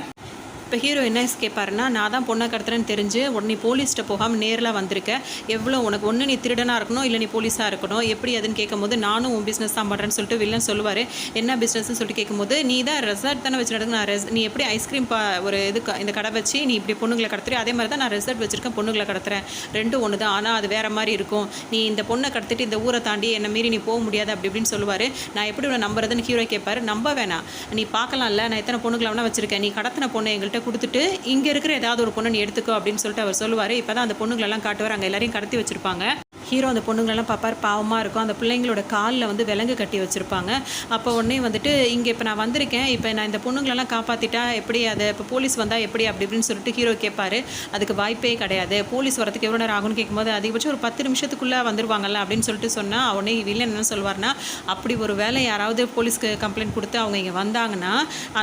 Speaker 1: இப்போ ஹீரோ என்ன கேட்பாருன்னா, நான் தான் பொண்ணை கடத்துறேன்னு தெரிஞ்சு உடனே போலீஸ்கிட்ட போகாமல் நேரில் வந்திருக்க, எவ்வளோ உனக்கு ஒன்று நீ திருடனாக இருக்கணும் இல்லை நீ போலீஸாக இருக்கணும், எப்படி அதுன்னு கேட்கும்போது நானும் உன் பிஸ்னஸ் தான் பண்ணுறேன்னு சொல்லிட்டு வில்லன் சொல்லுவார். என்ன பிஸ்னஸ்ன்னு சொல்லிட்டு கேட்கும்போது, நீ தான் ரெசார்ட் தானே வச்சு நடக்கு, நான் நீ எப்படி ஐஸ்கிரீம் ஒரு இந்த கடை வச்சு நீ இப்படி பொண்ணுங்களை கடத்துறேன், அதே மாதிரி தான் நான் ரெசார்ட் வச்சுருக்கேன், பொண்ணுங்களை கடத்துறேன், ரெண்டும் ஒன்று தான், ஆனால் அது வேறு மாதிரி இருக்கும், நீ இந்த பொண்ணை கடத்திட்டு இந்த ஊரை தாண்டி என்னை மீறி நீ போக முடியாது அப்படி இப்படின்னு சொல்லுவார். நான் எப்படி உன்னை நம்புறதுன்னு ஹீரோ கேட்பார். நம்ப வேணாம், நீ பார்க்கலாம்ல நான் எத்தனை பொண்ணுங்களை வேணா வச்சுருக்கேன், நீ கடத்தின பொண்ணை எங்கள்கிட்ட கொடுத்துட்டு இங்கே இருக்கிற ஏதாவது ஒரு பொண்ணை நீ எடுத்துக்கோ அப்படின்னு சொல்லிட்டு அவர் சொல்லுவார். இப்போ தான் அந்த பொண்ணுங்களெல்லாம் காட்டுவார். அங்கே எல்லாரையும் கடத்தி வச்சுருப்பாங்க. ஹீரோ அந்த பொண்ணுங்களெல்லாம் பார்ப்பார். பாவமாக இருக்கும். அந்த பிள்ளைங்களோட காலில் வந்து விலங்கு கட்டி வச்சுருப்பாங்க. அப்போ உடனே வந்துட்டு இங்கே இப்போ நான் வந்திருக்கேன், இப்போ நான் இந்த பொண்ணுங்களெல்லாம் காப்பாற்றிட்டா எப்படி, அதை இப்போ போலீஸ் வந்தால் எப்படி அப்படி இப்படின்னு சொல்லிட்டு ஹீரோ கேட்பார். அதுக்கு வாய்ப்பே கிடையாது, போலீஸ் வரதுக்கு எவ்வளோ நேரம் ஆகும்னு கேட்கும்போது அதிகபட்சம் ஒரு 10 நிமிஷத்துக்குள்ளே வந்துருவாங்கல்ல அப்படின்னு சொல்லிட்டு சொன்னால் உடனே வில்லன் என்ன சொல்வார்னா, அப்படி ஒரு வேலை யாராவது போலீஸ்க்கு கம்ப்ளைண்ட் கொடுத்து அவங்க இங்கே வந்தாங்கன்னா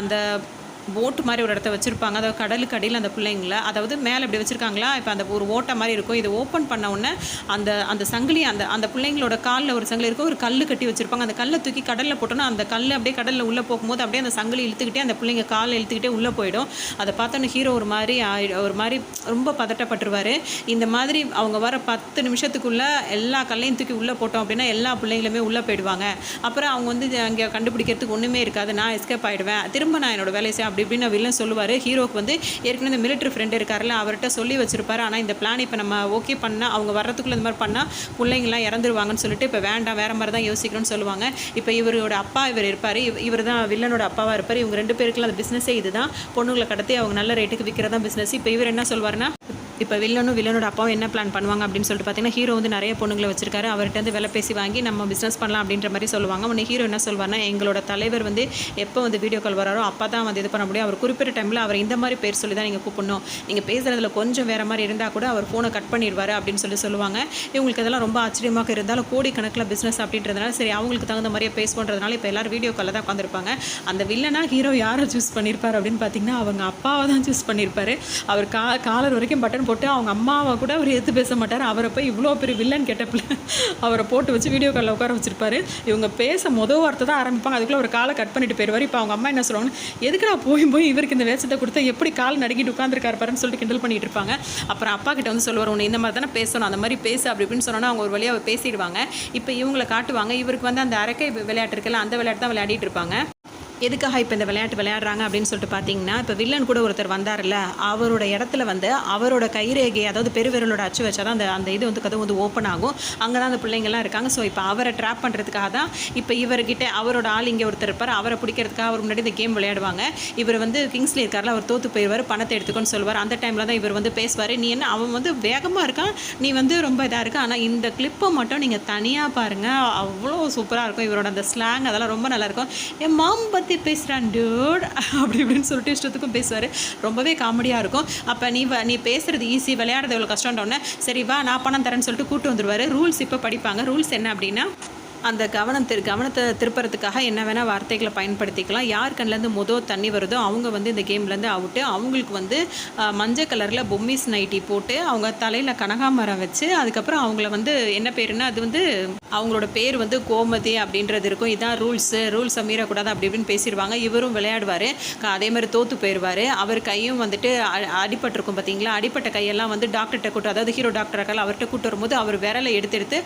Speaker 1: அந்த போட்டு மாதிரி ஒரு இடத்த வச்சுருப்பாங்க. அதாவது கடலுக்கு அடியில் அந்த பிள்ளைங்கள, அதாவது மேலே இப்படி வச்சுருக்காங்களா, இப்போ அந்த ஒரு ஓட்டை மாதிரி இருக்கும். இதை ஓப்பன் பண்ண உடனே அந்த சங்கிலி அந்த பிள்ளைங்களோட காலில் ஒரு சங்கிலி இருக்கும், ஒரு கல் கட்டி வச்சுருப்பாங்க. அந்த கல்லை தூக்கி கடலில் போட்டோன்னா அந்த கல் அப்படியே கடலில் உள்ளே போகும்போது அப்படியே அந்த சங்கிலி இழுத்துக்கிட்டே அந்த பிள்ளைங்க காலில் இழுத்துக்கிட்டே உள்ளே போயிடும். அதை பார்த்தோன்னே ஹீரோ ஒரு மாதிரி ரொம்ப பதட்டப்பட்டுருவார். இந்த மாதிரி அவங்க வர 10 நிமிஷத்துக்குள்ளே எல்லா கல்லையும் தூக்கி உள்ளே போட்டோம் அப்படின்னா எல்லா பிள்ளைங்களுமே உள்ளே போயிடுவாங்க. அப்புறம் அவங்க வந்து அங்கே கண்டுபிடிக்கிறதுக்கு ஒன்றுமே இருக்காது, நான் எஸ்கேப் ஆகிடுவேன், திரும்ப நான் என்னோட வேலையை செய்ய அப்படி இப்படின்னு வில்லன் சொல்லுவார். ஹீரோக்கு வந்து ஏற்கனவே இந்த மிலிட்ரி ஃப்ரெண்ட் இருக்காருல்ல, அவர்கிட்ட சொல்லி வச்சிருப்பாரு. ஆனால் இந்த பிளான் இப்போ நம்ம ஓகே பண்ணால் அவங்க வர்றதுக்குள்ள இந்த மாதிரி பண்ணால் பிள்ளைங்களாம் இறந்துருவாங்கன்னு சொல்லிட்டு இப்போ வேண்டாம், வேறு மாதிரி தான் யோசிக்கணும்னு சொல்லுவாங்க. இப்போ இவரோட அப்பா இருப்பார், இவர் தான் வில்லனோட அப்பாவாக இருப்பார். இவங்க 2 பேருக்குள்ள அந்த பிஸ்னஸே இதுதான், பொண்ணுங்களை கடத்தி அவங்க நல்ல ரேட்டுக்கு விற்கிறதா பிஸ்னஸ். இப்போ இவர் என்ன சொல்வார்னா, இப்போ வில்லனோட அப்பாவும் என்ன பிளான் பண்ணுவாங்க அப்படின்னு சொல்லிட்டு பார்த்தீங்கன்னா, ஹீரோ வந்து நிறைய பொண்ணுங்களை வச்சிருக்காரு, அவர்கிட்ட வந்து விலை பேசி வாங்கி நம்ம பிஸ்னஸ் பண்ணலாம் அப்படின்ற மாதிரி சொல்லுவாங்க. உடனே ஹீரோ என்ன சொல்வார்னா, எங்களோட தலைவர் வந்து எப்போ வந்து வீடியோ கால் வராரோ அப்போ தான் வந்து இது பண்ண முடியும், அவர் குறிப்பிட்ட டைமில் அவர் இந்த மாதிரி பேர் சொல்லி தான் நீங்கள் கூப்பிடணும், நீங்கள் பேசுகிறதுல கொஞ்சம் வேறு மாதிரி இருந்தால் கூட அவர் ஃபோனை கட் பண்ணிடுவார் அப்படின்னு சொல்லுவாங்க. இவங்களுக்கு இதெல்லாம் ரொம்ப ஆச்சரியமாக இருந்தாலும் கோடிக்கணக்கில் பிஸ்னஸ் அப்படின்றதுனால சரி அவங்களுக்கு தகுந்த மாதிரியே பேசுகிறதுனால இப்போ எல்லோரும் வீடியோ காலில் தான் உட்காந்துருப்பாங்க. அந்த வில்லனா ஹீரோ யாரை சூஸ் பண்ணியிருப்பார் அப்படின்னு பார்த்தீங்கன்னா, அவங்க அப்பாவை தான் சூஸ் பண்ணியிருப்பார். அவர் காலர் வரைக்கும் பட்டன் போட்டு அவங்க அம்மாவை கூட அவர் எடுத்து பேச மாட்டார். அவரை போய் இவ்வளோ பெரிய வில்லன் கெட்டப்பில் அவரை போட்டு வச்சு வீடியோ காலில் உட்கார வச்சிருப்பாரு. இவங்க பேச வார்த்தை தான் ஆரம்பிப்பாங்க, அதுக்குள்ளே ஒரு காலை கட் பண்ணிட்டு போயிடுவார். இப்போ அவங்க அம்மா என்ன சொல்லுவாங்க, எதுக்கு நான் போய் இவருக்கு இந்த வேஷத்தை கொடுத்தா எப்படி கால் நடுக்கிட்டு உட்காந்துருக்காரு பாருன்னு சொல்லிட்டு கிண்டல் பண்ணிட்டு இருப்பாங்க. அப்புறம் அப்பா கிட்ட வந்து சொல்லுவார், உன்னை இந்த மாதிரி தானே பேசணும், அந்த மாதிரி பேச அப்படி இப்படின்னு சொன்னோன்னா அவங்க ஒரு வழியாக பேசிடுவாங்க. இப்போ இவங்களை காட்டுவாங்க, இவருக்கு வந்து அந்த அரக்கை விளையாட்டு இருக்குல்ல, அந்த விளையாட்டு தான் விளையாடிட்டு இருப்பாங்க. எதுக்காக இப்போ இந்த விளையாட்டு விளையாடுறாங்க அப்படின்னு சொல்லிட்டு பார்த்தீங்கன்னா, இப்போ வில்லன் கூட ஒருத்தர் வந்தார்ல, அவரோட இடத்துல வந்து அவரோட கைரேகை அதாவது பெருவிரலோட அச்சு வச்சா தான் அந்த இது வந்து கதவு வந்து ஓப்பன் ஆகும். அங்கே தான் அந்த பிள்ளைங்கள்லாம் இருக்காங்க. ஸோ இப்போ அவரை ட்ராப் பண்ணுறதுக்காக தான் இப்போ இவர்கிட்ட அவரோட ஆள் இங்கே ஒருத்தர் இருப்பார், அவரை பிடிக்கிறதுக்காக அவர் முன்னாடி இந்த கேம் விளையாடுவாங்க. இவர் வந்து கிங்ஸ்லி இருக்கார்ல, அவர் தோற்று போயிடுவார், பணத்தை எடுத்துக்கோன்னு சொல்லுவார். அந்த டைமில் தான் இவர் வந்து பேசுவார், நீ என்ன அவன் வந்து வேகமாக இருக்கான், நீ வந்து ரொம்ப இதாக இருக்கா, ஆனால் இந்த கிளிப்பை மட்டும் நீங்கள் தனியாக பாருங்கள், அவ்வளோ சூப்பராக இருக்கும். இவரோட அந்த ஸ்லாங் அதெல்லாம் ரொம்ப நல்லாயிருக்கும். என் மாம் பற்றி பேசுகிறான் டூட் அப்படி இப்படின்னு சொல்லிட்டு இஷ்டத்துக்கும் பேசுவார். ரொம்பவே காமெடியாக இருக்கும். அப்போ நீ பேசுகிறது ஈஸி, விளையாடுறது எவ்வளோ கஷ்டம்னோடனே சரி வா நான் பணம் தரேன்னு சொல்லிட்டு கூப்பிட்டு வந்துடுவார். ரூல்ஸ் இப்போ படிப்பாங்க. ரூல்ஸ் என்ன அப்படின்னா, அந்த கவனத்தை திருப்புறதுக்காக என்ன வேணால் வார்த்தைகளை பயன்படுத்திக்கலாம். யார் கண்ணிலேருந்து தண்ணி வருதோ அவங்க வந்து இந்த கேம்லேருந்து அவுட்டு. அவங்களுக்கு வந்து மஞ்சள் கலரில் பொம்மிஸ் நைட்டி போட்டு அவங்க தலையில் கனகாமரம் வச்சு அதுக்கப்புறம் அவங்கள வந்து என்ன பேருன்னா அது வந்து அவங்களோட பேர் வந்து கோமதி அப்படின்றது இருக்கும். இதான் ரூல்ஸை மீறக்கூடாது அப்படி இப்படின்னு பேசிடுவாங்க. இவரும் விளையாடுவார், அதே மாதிரி தோற்று போயிடுவார். அவர் கையும் வந்துட்டு அடிபட்டிருக்கும் பார்த்தீங்களா, அடிப்பட்ட கையெல்லாம் வந்து டாக்டர்கிட்ட கூட்டு, அதாவது ஹீரோ டாக்டர் இருக்கால் அவர்கிட்ட கூட்டு வரும்போது அவர் விரலை எடுத்து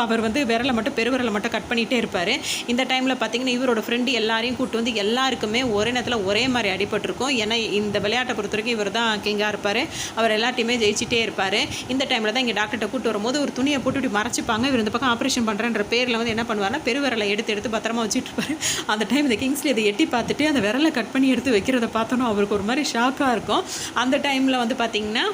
Speaker 1: அவர் வந்து விரலை மட்டும் பெருவிரலை மட்டும் கட் பண்ணிகிட்டே இருப்பார். இந்த டைமில் பார்த்தீங்கன்னா இவரோட ஃப்ரெண்டு எல்லாரையும் கூப்பிட்டு வந்து எல்லாருக்குமே ஒரே நேரத்தில் ஒரே மாதிரி அடிபட்டிருக்கும். ஏன்னா இந்த விளையாட்டை பொறுத்த வரைக்கும் இவர் தான் கிங்காக இருப்பார், அவர் எல்லாத்தையுமே ஜெயிச்சிட்டே இருப்பார். இந்த டைமில் தான் இங்கே டாக்டர்கிட்ட கூப்பிட்டு வரும்போது ஒரு துணியை போட்டு இப்படி மறைச்சிப்பாங்க. இவர் இந்த பக்கம் ஆப்ரேஷன் பண்ணுறன்ற பேரில் வந்து என்ன பண்ணுவார்னா பெருவிரலை எடுத்து பத்திரமா வச்சுட்டு இருப்பார். அந்த டைம் இந்த கிங்ஸ்லி அதை எட்டி பார்த்துட்டு அந்த விரலை கட் பண்ணி எடுத்து வைக்கிறத பார்த்தோன்னா அவருக்கு ஒரு மாதிரி ஷாக்காக இருக்கும். அந்த டைமில் வந்து பார்த்திங்கன்னா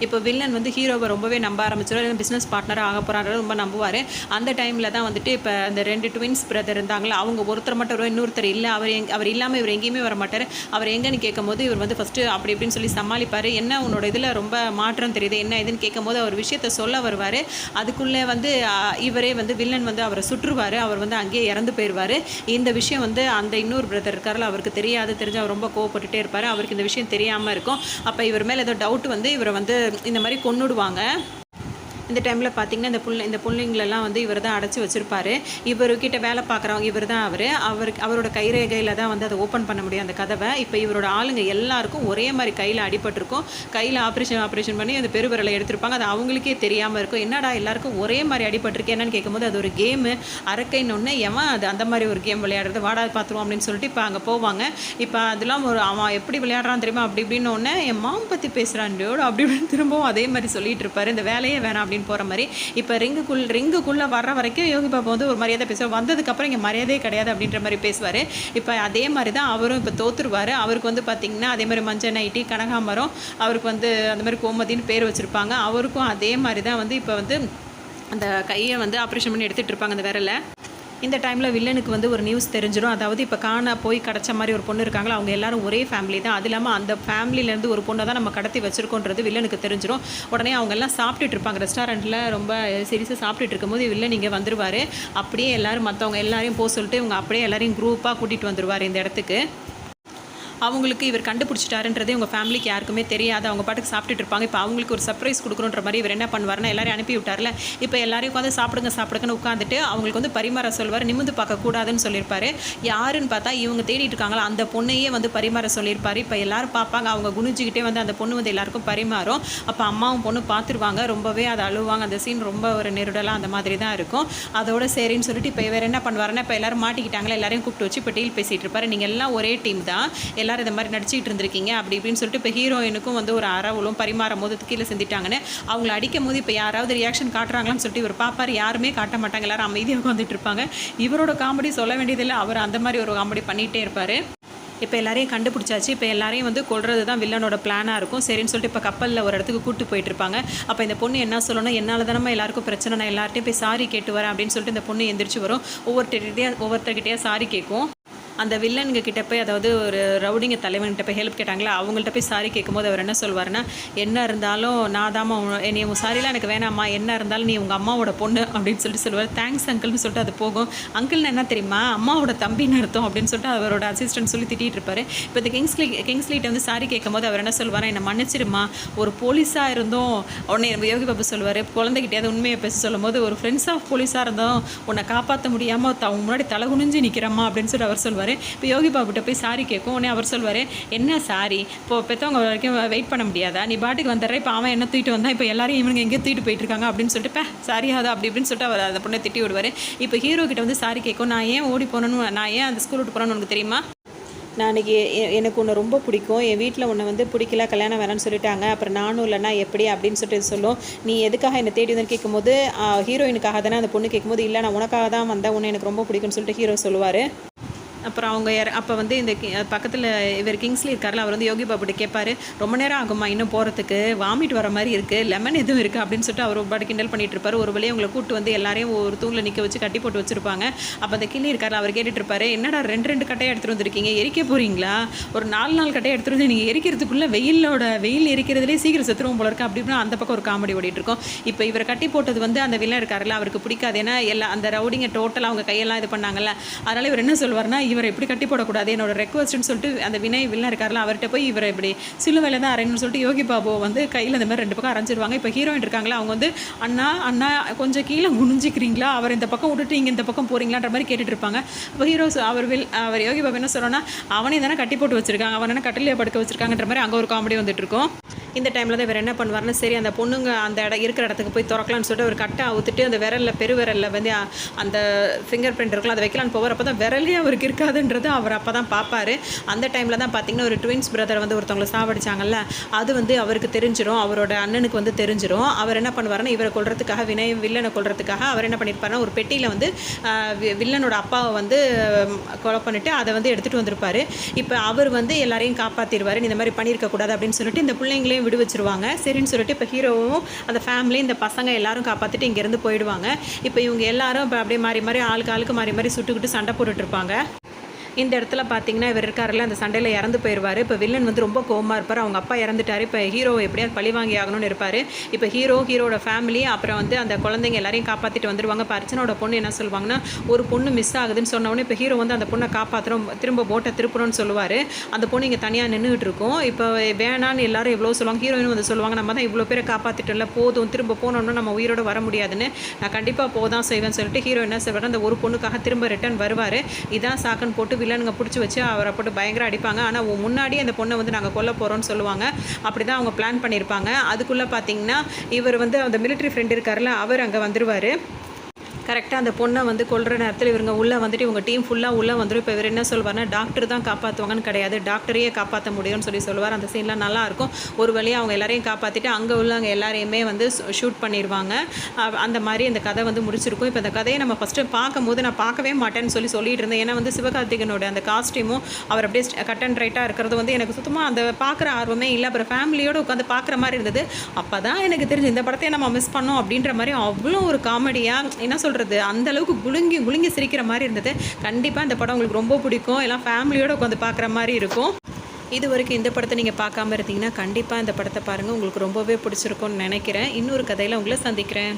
Speaker 1: இப்போ வில்லன் வந்து ஹீரோவை ரொம்பவே நம்ப ஆரம்பிச்சிடும், பிஸ்னஸ் பார்ட்னராக ஆக போகிறாரு ரொம்ப நம்புவார். அந்த டைமில் தான் வந்துட்டு இப்போ அந்த 2 ட்வின்ஸ் பிரதர் இருந்தாங்களா, அவங்க ஒருத்தர் மட்டும் வரும், இன்னொருத்தர் இல்லை, அவர் இல்லாமல் இவர் எங்கேயுமே வர மாட்டார். அவர் எங்கன்னு கேட்கும்போது இவர் வந்து ஃபஸ்ட்டு அப்படி இப்படின்னு சொல்லி சமாளிப்பார். என்ன உன்னோட இதில் ரொம்ப மாற்றம் தெரியுது, என்ன இதுன்னு கேட்கும்போது அவர் விஷயத்த சொல்ல வருவார். அதுக்குள்ளே வந்து இவரே வந்து வில்லன் வந்து அவரை சுற்றுவார். அவர் வந்து அங்கேயே இறந்து போயிடுவார். இந்த விஷயம் வந்து அந்த இன்னொரு பிரதர் இருக்கார்ல, அவருக்கு தெரியாது. தெரிஞ்சு அவர் ரொம்ப கோவப்பட்டுட்டே இருப்பார். அவருக்கு இந்த விஷயம் தெரியாமல் இருக்கும். அப்போ இவர் மேலே ஏதோ டவுட் வந்து இவரை வந்து இந்த மாதிரி கொன்னுடுவாங்க. இந்த டைமில் பார்த்திங்கன்னா இந்த பிள்ளைங்களெல்லாம் வந்து இவர் தான் அடைச்சி வச்சுருப்பார். இவர்கிட்ட வேலை பார்க்குறவங்க இவர் தான் அவரோட கைரேகையில் தான் வந்து அதை ஓப்பன் பண்ண முடியும் அந்த கதவை. இப்போ இவரோட ஆளுங்க எல்லாருக்கும் ஒரே மாதிரி கையில் அடிபட்டிருக்கும். கையில் ஆப்ரேஷன் பண்ணி அந்த பெருவிரலை எடுத்திருப்பாங்க. அது அவங்களுக்கே தெரியாமல் இருக்கும். என்னடா எல்லாருக்கும் ஒரே மாதிரி அடிபட்டிருக்கு என்னன்னு கேட்கும்போது அது ஒரு கேமு, அரக்கைன்னு எவன் அது அந்த மாதிரி ஒரு கேம் விளையாடுறது, வாடா பார்த்துருவோம் அப்படின்னு சொல்லிட்டு இப்போ அங்கே போவாங்க. இப்போ அதெல்லாம் அவன் எப்படி விளையாடுறான் தெரியுமா, அப்படி இப்படின்னு ஒன்று என் மாம் பற்றி பேசுகிறான் அப்படி இப்படின்னு திரும்பவும் அதே மாதிரி சொல்லிட்டு இருப்பார். இந்த வேலையே வேணாம் அப்படின்னு போகிற மாதிரி. இப்போ ரிங்குக்குள்ளே வர்ற வரைக்கும் யோகி பாபு வந்து ஒரு மரியாதை பேசுவார். வந்ததுக்கப்புறம் இங்கே மரியாதையே கிடையாது அப்படின்ற மாதிரி பேசுவார். இப்போ அதே மாதிரி தான் அவரும் இப்போ தோற்றுருவார். அவருக்கு வந்து பார்த்திங்கன்னா அதே மாதிரி மஞ்சள் நைட்டி, கனகாம்பரம், அவருக்கு வந்து அந்த மாதிரி கோமதின்னு பேர் வச்சுருப்பாங்க. அவருக்கும் அதே மாதிரி தான் வந்து இப்போ வந்து அந்த கையை வந்து ஆப்ரேஷன் பண்ணி எடுத்துகிட்டு இருப்பாங்க அந்த விரலை. இந்த டைமில் வில்லனுக்கு வந்து ஒரு நியூஸ் தெரிஞ்சிடும். அதாவது இப்போ போய் கிடச்ச மாதிரி ஒரு பொண்ணு இருக்காங்களா, அவங்க எல்லாரும் ஒரே ஃபேமிலி தான். அது இல்லாமல் அந்த ஃபேமிலியிலேருந்து ஒரு பொண்ணை தான் நம்ம கடத்தி வச்சுருக்கோன்றது வில்லனுக்கு தெரிஞ்சிடும். உடனே அவங்க எல்லாம் சாப்பிட்டுட்டு இருப்பாங்க ரெஸ்டாரண்ட்டில், ரொம்ப சீரியஸாக சாப்பிட்டுட்டு இருக்கும்போது வில்லன் இங்கே வந்துருவார். அப்படியே எல்லோரும் மற்றவங்க எல்லாரையும் போக சொல்லிட்டு இவங்க அப்படியே எல்லாரையும் குரூப்பாக கூட்டிகிட்டு வந்துடுவார் இந்த இடத்துக்கு. அவங்களுக்கு இவர் கண்டுபிடிச்சிட்டாருன்றதே உங்கள் ஃபேமிலிக்கு யாருக்குமே தெரியாது. அவங்க பாட்டுக்கு சாப்பிட்டுட்டு இருப்பாங்க. இப்போ அவங்களுக்கு ஒரு சர்ப்ரைஸ் கொடுக்கணுன்ற மாதிரி இவர் என்ன பண்ணுவார்னா, எல்லாரையும் அனுப்பி விட்டார்ல, இப்போ எல்லாரையும் உட்காந்து சாப்பிடுங்கன்னு உட்காந்துட்டு அவங்களுக்கு வந்து பரிமாற சொல்வார். நிமிந்து பார்க்கக்கூடாதுன்னு சொல்லியிருப்பாரு. யாருன்னு பார்த்தா இவங்க தேடிட்டு இருக்காங்களா அந்த பொண்ணையே வந்து பரிமாற சொல்லியிருப்பார். இப்போ எல்லாரும் பார்ப்பாங்க, அவங்க குனிஞ்சிக்கிட்டே வந்து அந்த பொண்ணு வந்து எல்லாருக்கும் பரிமாறும். அப்போ அம்மாவும் பொண்ணு பார்த்துருவாங்க, ரொம்பவே அதை அழுவாங்க. அந்த சீன் ரொம்ப ஒரு நெருடலாக அந்த மாதிரி தான் இருக்கும். அதோட சரின்னு சொல்லிட்டு இப்போ இவர் என்ன பண்ணுவாருன்னா, இப்போ எல்லாரும் மாட்டிக்கிட்டாங்களா, எல்லாரையும் கூப்பிட்டு வச்சு இப்போ டீல் பேசிகிட்டு இருப்பாரு. நீங்கள் எல்லாம் ஒரே டீம் தான், எல்லாரும் இந்த மாதிரி நடிச்சிட்டு இருந்திருக்கீங்க அப்படி இப்படின்னு சொல்லிட்டு இப்போ ஹீரோயினுக்கும் வந்து ஒரு அறவுளும் பரிமாறும் போது கீழே செஞ்சிட்டாங்கன்னு அவங்கள அடிக்கும் போது இப்போ யாராவது ரியாக்ஷன் காட்டுறாங்களான்னு சொல்லிட்டு இவர் பார்ப்பார். யாருமே காட்ட மாட்டாங்க, எல்லாரும் அமைதியாக வந்துட்டு இருப்பாங்க. இவரோட காமெடி சொல்ல வேண்டியதில்லை, அவர் அந்த மாதிரி ஒரு காமெடி பண்ணிகிட்டே இருப்பார். இப்போ எல்லாரையும் கண்டுபிடிச்சாச்சு. இப்போ எல்லாரையும் வந்து கொல்றது தான் வில்லனோட பிளானாக இருக்கும். சரின்னு சொல்லிட்டு இப்போ கப்பலில் ஒரு இடத்துக்கு கூப்பிட்டு போயிட்டு இருப்பாங்க. அப்போ இந்த பொண்ணு என்ன சொல்லணும், என்னால் தானே எல்லாருக்கும் பிரச்சனை, நான் எல்லார்ட்டையும் போய் சாரி கேட்டு வரேன் அப்படின்னு சொல்லிட்டு இந்த பொண்ணு எந்திரிச்சு வரும். ஒவ்வொருத்தர்கிட்டயா சாரி கேட்கும். அந்த வில்லனுங்க கிட்ட போய், அதாவது ஒரு ரவுடிங்க தலைவன்கிட்ட போய் ஹெல்ப் கேட்டாங்களா, அவங்கள்ட்ட போய் சாரி கேட்கும்போது அவர் என்ன சொல்வார்னா, என்ன இருந்தாலும் நான் தாம்மா நீ உன் சாரிலாம் எனக்கு வேணாம்மா, என்ன இருந்தாலும் நீ உங்கள் அம்மாவோட பொண்ணு அப்படின்னு சொல்லிட்டு சொல்லுவார். தேங்க்ஸ் அங்கிள்னு சொல்லிட்டு அது போகும். அங்கிள்னு என்ன தெரியுமா, அம்மாவோட தம்பின்னு அர்த்தம் அப்படின்னு சொல்லிட்டு அவரோட அசிஸ்டன்ட் சொல்லி திட்டிகிட்டு இருப்பார். இப்போ இந்த கிங்ஸ்லிட்ட வந்து சாரி கேட்கும்போது அவர் என்ன சொல்வார், என்னை மன்னிச்சிருமா, ஒரு போலீஸாக இருந்தோம் உடனே யோகி பாபு சொல்லுவார், குழந்தைகிட்டே உண்மையை பேச சொல்லும் போது, ஒரு ஃப்ரெண்ட்ஸ் ஆஃப் போலீஸாக இருந்தோம் உன்னை காப்பாற்ற முடியாமல் அவங்க முன்னாடி தலை குனிஞ்சு நிற்கிறம்மா அப்படின்னு சொல்லி அவர் சொல்வார். இப்போ யோகி பாபுகிட்ட போய் சாரி கேட்கும். உடனே அவர் சொல்வார், என்ன சாரி, இப்போ பெற்றவங்க வரைக்கும் வெயிட் பண்ண முடியாதா, நீ பாட்டுக்கு வந்துடுற, இப்போ அவன் என்ன தூக்கிட்டு வந்தான், இப்போ எல்லாரும் இவங்க எங்கேயோ தூக்கிட்டு போயிட்டு இருக்காங்க அப்படின்னு சொல்லிட்டு சாரியாதா அப்படி இப்படின்னு சொல்லிட்டு அவர் அந்த பொண்ணை திட்டி விடுவார். இப்போ ஹீரோ கிட்ட வந்து சாரி கேட்கும். நான் ஏன் ஓடி போனேன்னு, நான் ஏன் அந்த ஸ்கூல் விட்டு போகிறேன்னு உனக்கு தெரியுமா, நான் அன்றைக்கி எனக்கு உன்னை ரொம்ப பிடிக்கும், என் வீட்டில் உன்னை வந்து பிடிக்கல, கல்யாணம் வேணான்னு சொல்லிட்டாங்க, அப்புறம் நானும் இல்லைனா எப்படி அப்படின்னு சொல்லிட்டு சொல்லும். நீ எதுக்காக என்னை தேடி வந்து கேட்கும்போது ஹீரோயினுக்காக தானே அந்த பொண்ணு கேட்கும்போது, இல்லை நான் உனக்காக தான் வந்தேன், உன்னை எனக்கு ரொம்ப பிடிக்கும்னு சொல்லிட்டு ஹீரோ சொல்லுவார். அப்புறம் அவங்க அப்போ வந்து இந்த பக்கத்தில் இவர் கிங்ஸ்லி இருக்கார்ல, அவர் வந்து யோகி பாபுட்ட கேட்பார், ரொம்ப நேரம் ஆகுமா இன்னும் போகிறதுக்கு, வாமிட் வர மாதிரி இருக்குது, லெமன் எதுவும் இருக்குது அப்படின்னு சொல்லிட்டு அவர் பாட்டு கிண்டல் பண்ணிட்டு இருப்பார். ஒரு வழியை அவங்களை கூப்பிட்டு வந்து எல்லாரையும் ஒரு தூணில் நிற்க வச்சு கட்டி போட்டு வச்சுருப்பாங்க. அப்போ அந்த கிள்ளி இருக்கார்ல, அவர் கேட்டுட்டு இருப்பார், என்னடா ரெண்டு கட்டையை எடுத்துகிட்டு வந்துருக்கீங்க, எரிக்க போகிறீங்களா, ஒரு 4 கட்டையை எடுத்துகிட்டு வந்து நீங்கள் எரிக்கிறதுக்குள்ளே வெயில் எரிக்கிறதுலே சீக்கிரம் செத்துருவோம் போல இருக்கு அப்படின்னா அந்த பக்கம் ஒரு காமெடி ஓடிட்டு இருக்கும். இப்போ இவர் கட்டி போட்டது வந்து அந்த வில்லன் இருக்காருல்ல, அவருக்கு பிடிக்காது. ஏன்னா அந்த ரவுடிங்க டோட்டலாக அவங்க கையெல்லாம் இது பண்ணாங்கல்ல, அதனால் இவர் என்ன சொல்வார்னா, இவர் எப்படி கட்டி போடக்கூடாது, என்னோட ரெக்வஸ்ட்னு சொல்லிட்டு அந்த வில்லன் இருக்கார்ல, அவர்கிட்ட போய் இவர் இப்படி சிலுவையில் தான் அரையணும்னு சொல்லிட்டு யோகி பாபுவை வந்து கையில் இந்த மாதிரி 2 பக்கம் அரைஞ்சிருவாங்க. இப்போ ஹீரோயின் இருக்காங்களா, அவங்க வந்து அண்ணா கொஞ்சம் கீழே குனிஞ்சிக்கிறீங்களா, அவர் இந்த பக்கம் விட்டுட்டு இங்கே இந்த பக்கம் போகிறீங்களான்ற மாதிரி கேட்டுட்டு இருப்பாங்க. இப்போ அவர் யோகி பாபு என்ன சொல்கிறோன்னா, அவனே தானே கட்டி போட்டு வச்சிருக்காங்க, அவன் என்ன கட்டிலே படுக்க வச்சிருக்காங்கன்ற மாதிரி அங்கே ஒரு காமெடி வந்துட்டு இருக்கும். இந்த டைமில் தான் இவர் என்ன பண்ணுவார்னா, சரி அந்த பொண்ணுங்க அந்த இருக்கிற இடத்துக்கு போய் திறக்கலான்னு சொல்லிட்டு ஒரு கட்டை அவுத்துட்டு அந்த பெருவிரலில் வந்து அந்த ஃபிங்கர் பிரிண்ட் இருக்கலாம், அதை வைக்கலான்னு போவார். அப்போ தான் விரலே அவருக்கு இருக்காதுன்றது அவர் அப்போ தான் பார்ப்பார். அந்த டைமில் தான் பார்த்திங்கன்னா ஒரு ட்வின்ஸ் பிரதர் வந்து ஒருத்தவங்களை சாவடிச்சாங்கல்ல, அது வந்து அவருக்கு தெரிஞ்சிடும், அவரோட அண்ணனுக்கு வந்து தெரிஞ்சிடும். அவர் என்ன பண்ணுவார்னா, இவரை கொல்றதுக்காக வில்லனை கொல்றதுக்காக அவர் என்ன பண்ணியிருப்பாருன்னா, ஒரு பெட்டியில் வந்து வில்லனோட அப்பாவை வந்து கொலை பண்ணிவிட்டு அதை வந்து எடுத்துகிட்டு வந்திருப்பார். இப்போ அவர் வந்து எல்லாரையும் காப்பாற்றிடுவார், இந்த மாதிரி பண்ணியிருக்கக்கூடாது அப்படின்னு சொல்லிட்டு இந்த பிள்ளைங்களையும் ஹீரோவையும் விடு வச்சுருவாங்க. சரின்னு சொல்லிட்டு இப்போ ஹீரோவும் அந்த ஃபேமிலி இந்த பசங்க எல்லாரும் காப்பாற்றிட்டு இங்கேருந்து போயிடுவாங்க. இப்போ இவங்க எல்லாரும் இப்போ அப்படியே மாறி மாறி ஆளுக்கு மாறி மாறி சுட்டுக்கிட்டு சண்டை போட்டுட்ருப்பாங்க. இந்த இடத்துல பார்த்தீங்கன்னா இவர் இருக்காருல்ல, அந்த சண்டையில் இறந்து போயிடுவார். இப்போ வில்லன் வந்து ரொம்ப கோவமாக இருப்பார். அவங்க அப்பா இறந்துட்டார். இப்போ ஹீரோ எப்படியாவது பழி வாங்கி ஆகணும்னு இருப்பார். இப்போ ஹீரோட ஃபேமிலி அப்புறம் வந்து அந்த குழந்தைங்க எல்லாரையும் காப்பாற்றிட்டு வந்துடுவாங்க. இப்போ அர்ச்சனோட பொண்ணு என்ன சொல்லுவாங்கன்னா, ஒரு பொண்ணு மிஸ் ஆகுதுன்னு சொன்னோடனே இப்போ ஹீரோ வந்து அந்த பொண்ணை காப்பாற்றுறோம், திரும்ப போட்டை திருப்புறோன்னு சொல்லுவார். அந்த பொண்ணு இங்கே தனியாக நின்றுட்டு இருக்கும். இப்போ வேணான்னு எல்லாரும் எவ்வளோ சொல்லுவாங்க. ஹீரோயினும் வந்து சொல்லுவாங்க, நம்ம தான் இவ்வளோ பேரை காப்பாற்றிட்டோம்ல, போதும், திரும்ப போனோம்னா நம்ம உயிரோடு வர முடியாதுன்னு, நான் கண்டிப்பாக போதான் செய்வேன்னு சொல்லிட்டு ஹீரோ என்ன செய்வார், அந்த ஒரு பொண்ணுக்காக திரும்ப ரிட்டர்ன் வருவார். இதான் சாக்குன்னு போட்டு வில்லனுங்க பிடிச்சி வச்சு அவரை போட்டு பயங்கர அடிப்பாங்க. ஆனால் முன்னாடி அந்த பொண்ணை வந்து நாங்கள் கொல்ல போகிறோம்னு சொல்லுவாங்க. அப்படி தான் அவங்க பிளான் பண்ணியிருப்பாங்க. அதுக்குள்ளே பார்த்தீங்கன்னா இவர் வந்து அந்த மிலிட்ரி ஃப்ரெண்ட் இருக்கார்ல, அவர் அங்கே வந்துடுவார். கரெக்டாக அந்த பொண்ணை வந்து கொல்கிற நேரத்தில் இவங்க உள்ளே வந்துட்டு இவங்க டீம் ஃபுல்லாக உள்ளே வந்துடும். இப்போ இவர் என்ன சொல்வார்னா, டாக்டர் தான் காப்பாற்றுவாங்கன்னு கிடையாது, டாக்டரையே காப்பாற்ற முடியும்னு சொல்லுவார். அந்த சீன்லாம் நல்லாயிருக்கும். ஒரு வழியாக அவங்க எல்லாரையும் காப்பாற்றிட்டு அங்கே உள்ளவங்க எல்லாரையுமே வந்து ஷூட் பண்ணிடுவாங்க. அந்த மாதிரி இந்த கதை வந்து முடிச்சிருக்கும். இப்போ இந்த கதையை நம்ம ஃபஸ்ட்டு பார்க்கும்போது நான் பார்க்கவே மாட்டேன்னு சொல்லிட்டு இருந்தேன். ஏன்னா வந்து சிவகார்த்திகனோட அந்த காஸ்டியூமும் அவர் அப்படியே கட் அண்ட் ரைட்டாக இருக்கிறது வந்து எனக்கு சுத்தமாக அந்த பார்க்குற ஆர்வமே இல்லை. அப்புறம் ஃபேமிலியோடு உட்காந்து பார்க்குற மாதிரி இருந்தது. அப்போ தான் எனக்கு தெரிஞ்சு இந்த படத்தையே நம்ம மிஸ் பண்ணோம் அப்படின்ற மாதிரி. அவ்வளோ ஒரு காமெடியாக என்ன சொல்கிறது, அந்த அளவுக்கு குலுங்கி சிரிக்கிற மாதிரி இருந்தது. கண்டிப்பாக இந்த படம் உங்களுக்கு ரொம்ப பிடிக்கும். எல்லாம் ஃபேமிலியோடு உட்காந்து பார்க்குற மாதிரி இருக்கும். இது வரைக்கும் இந்த படத்தை நீங்கள் பார்க்காம இருந்தீங்கன்னா கண்டிப்பாக இந்த படத்தை பாருங்கள், உங்களுக்கு ரொம்பவே பிடிச்சிருக்கும்னு நினைக்கிறேன். இன்னொரு கதையில் உங்களை சந்திக்கிறேன்.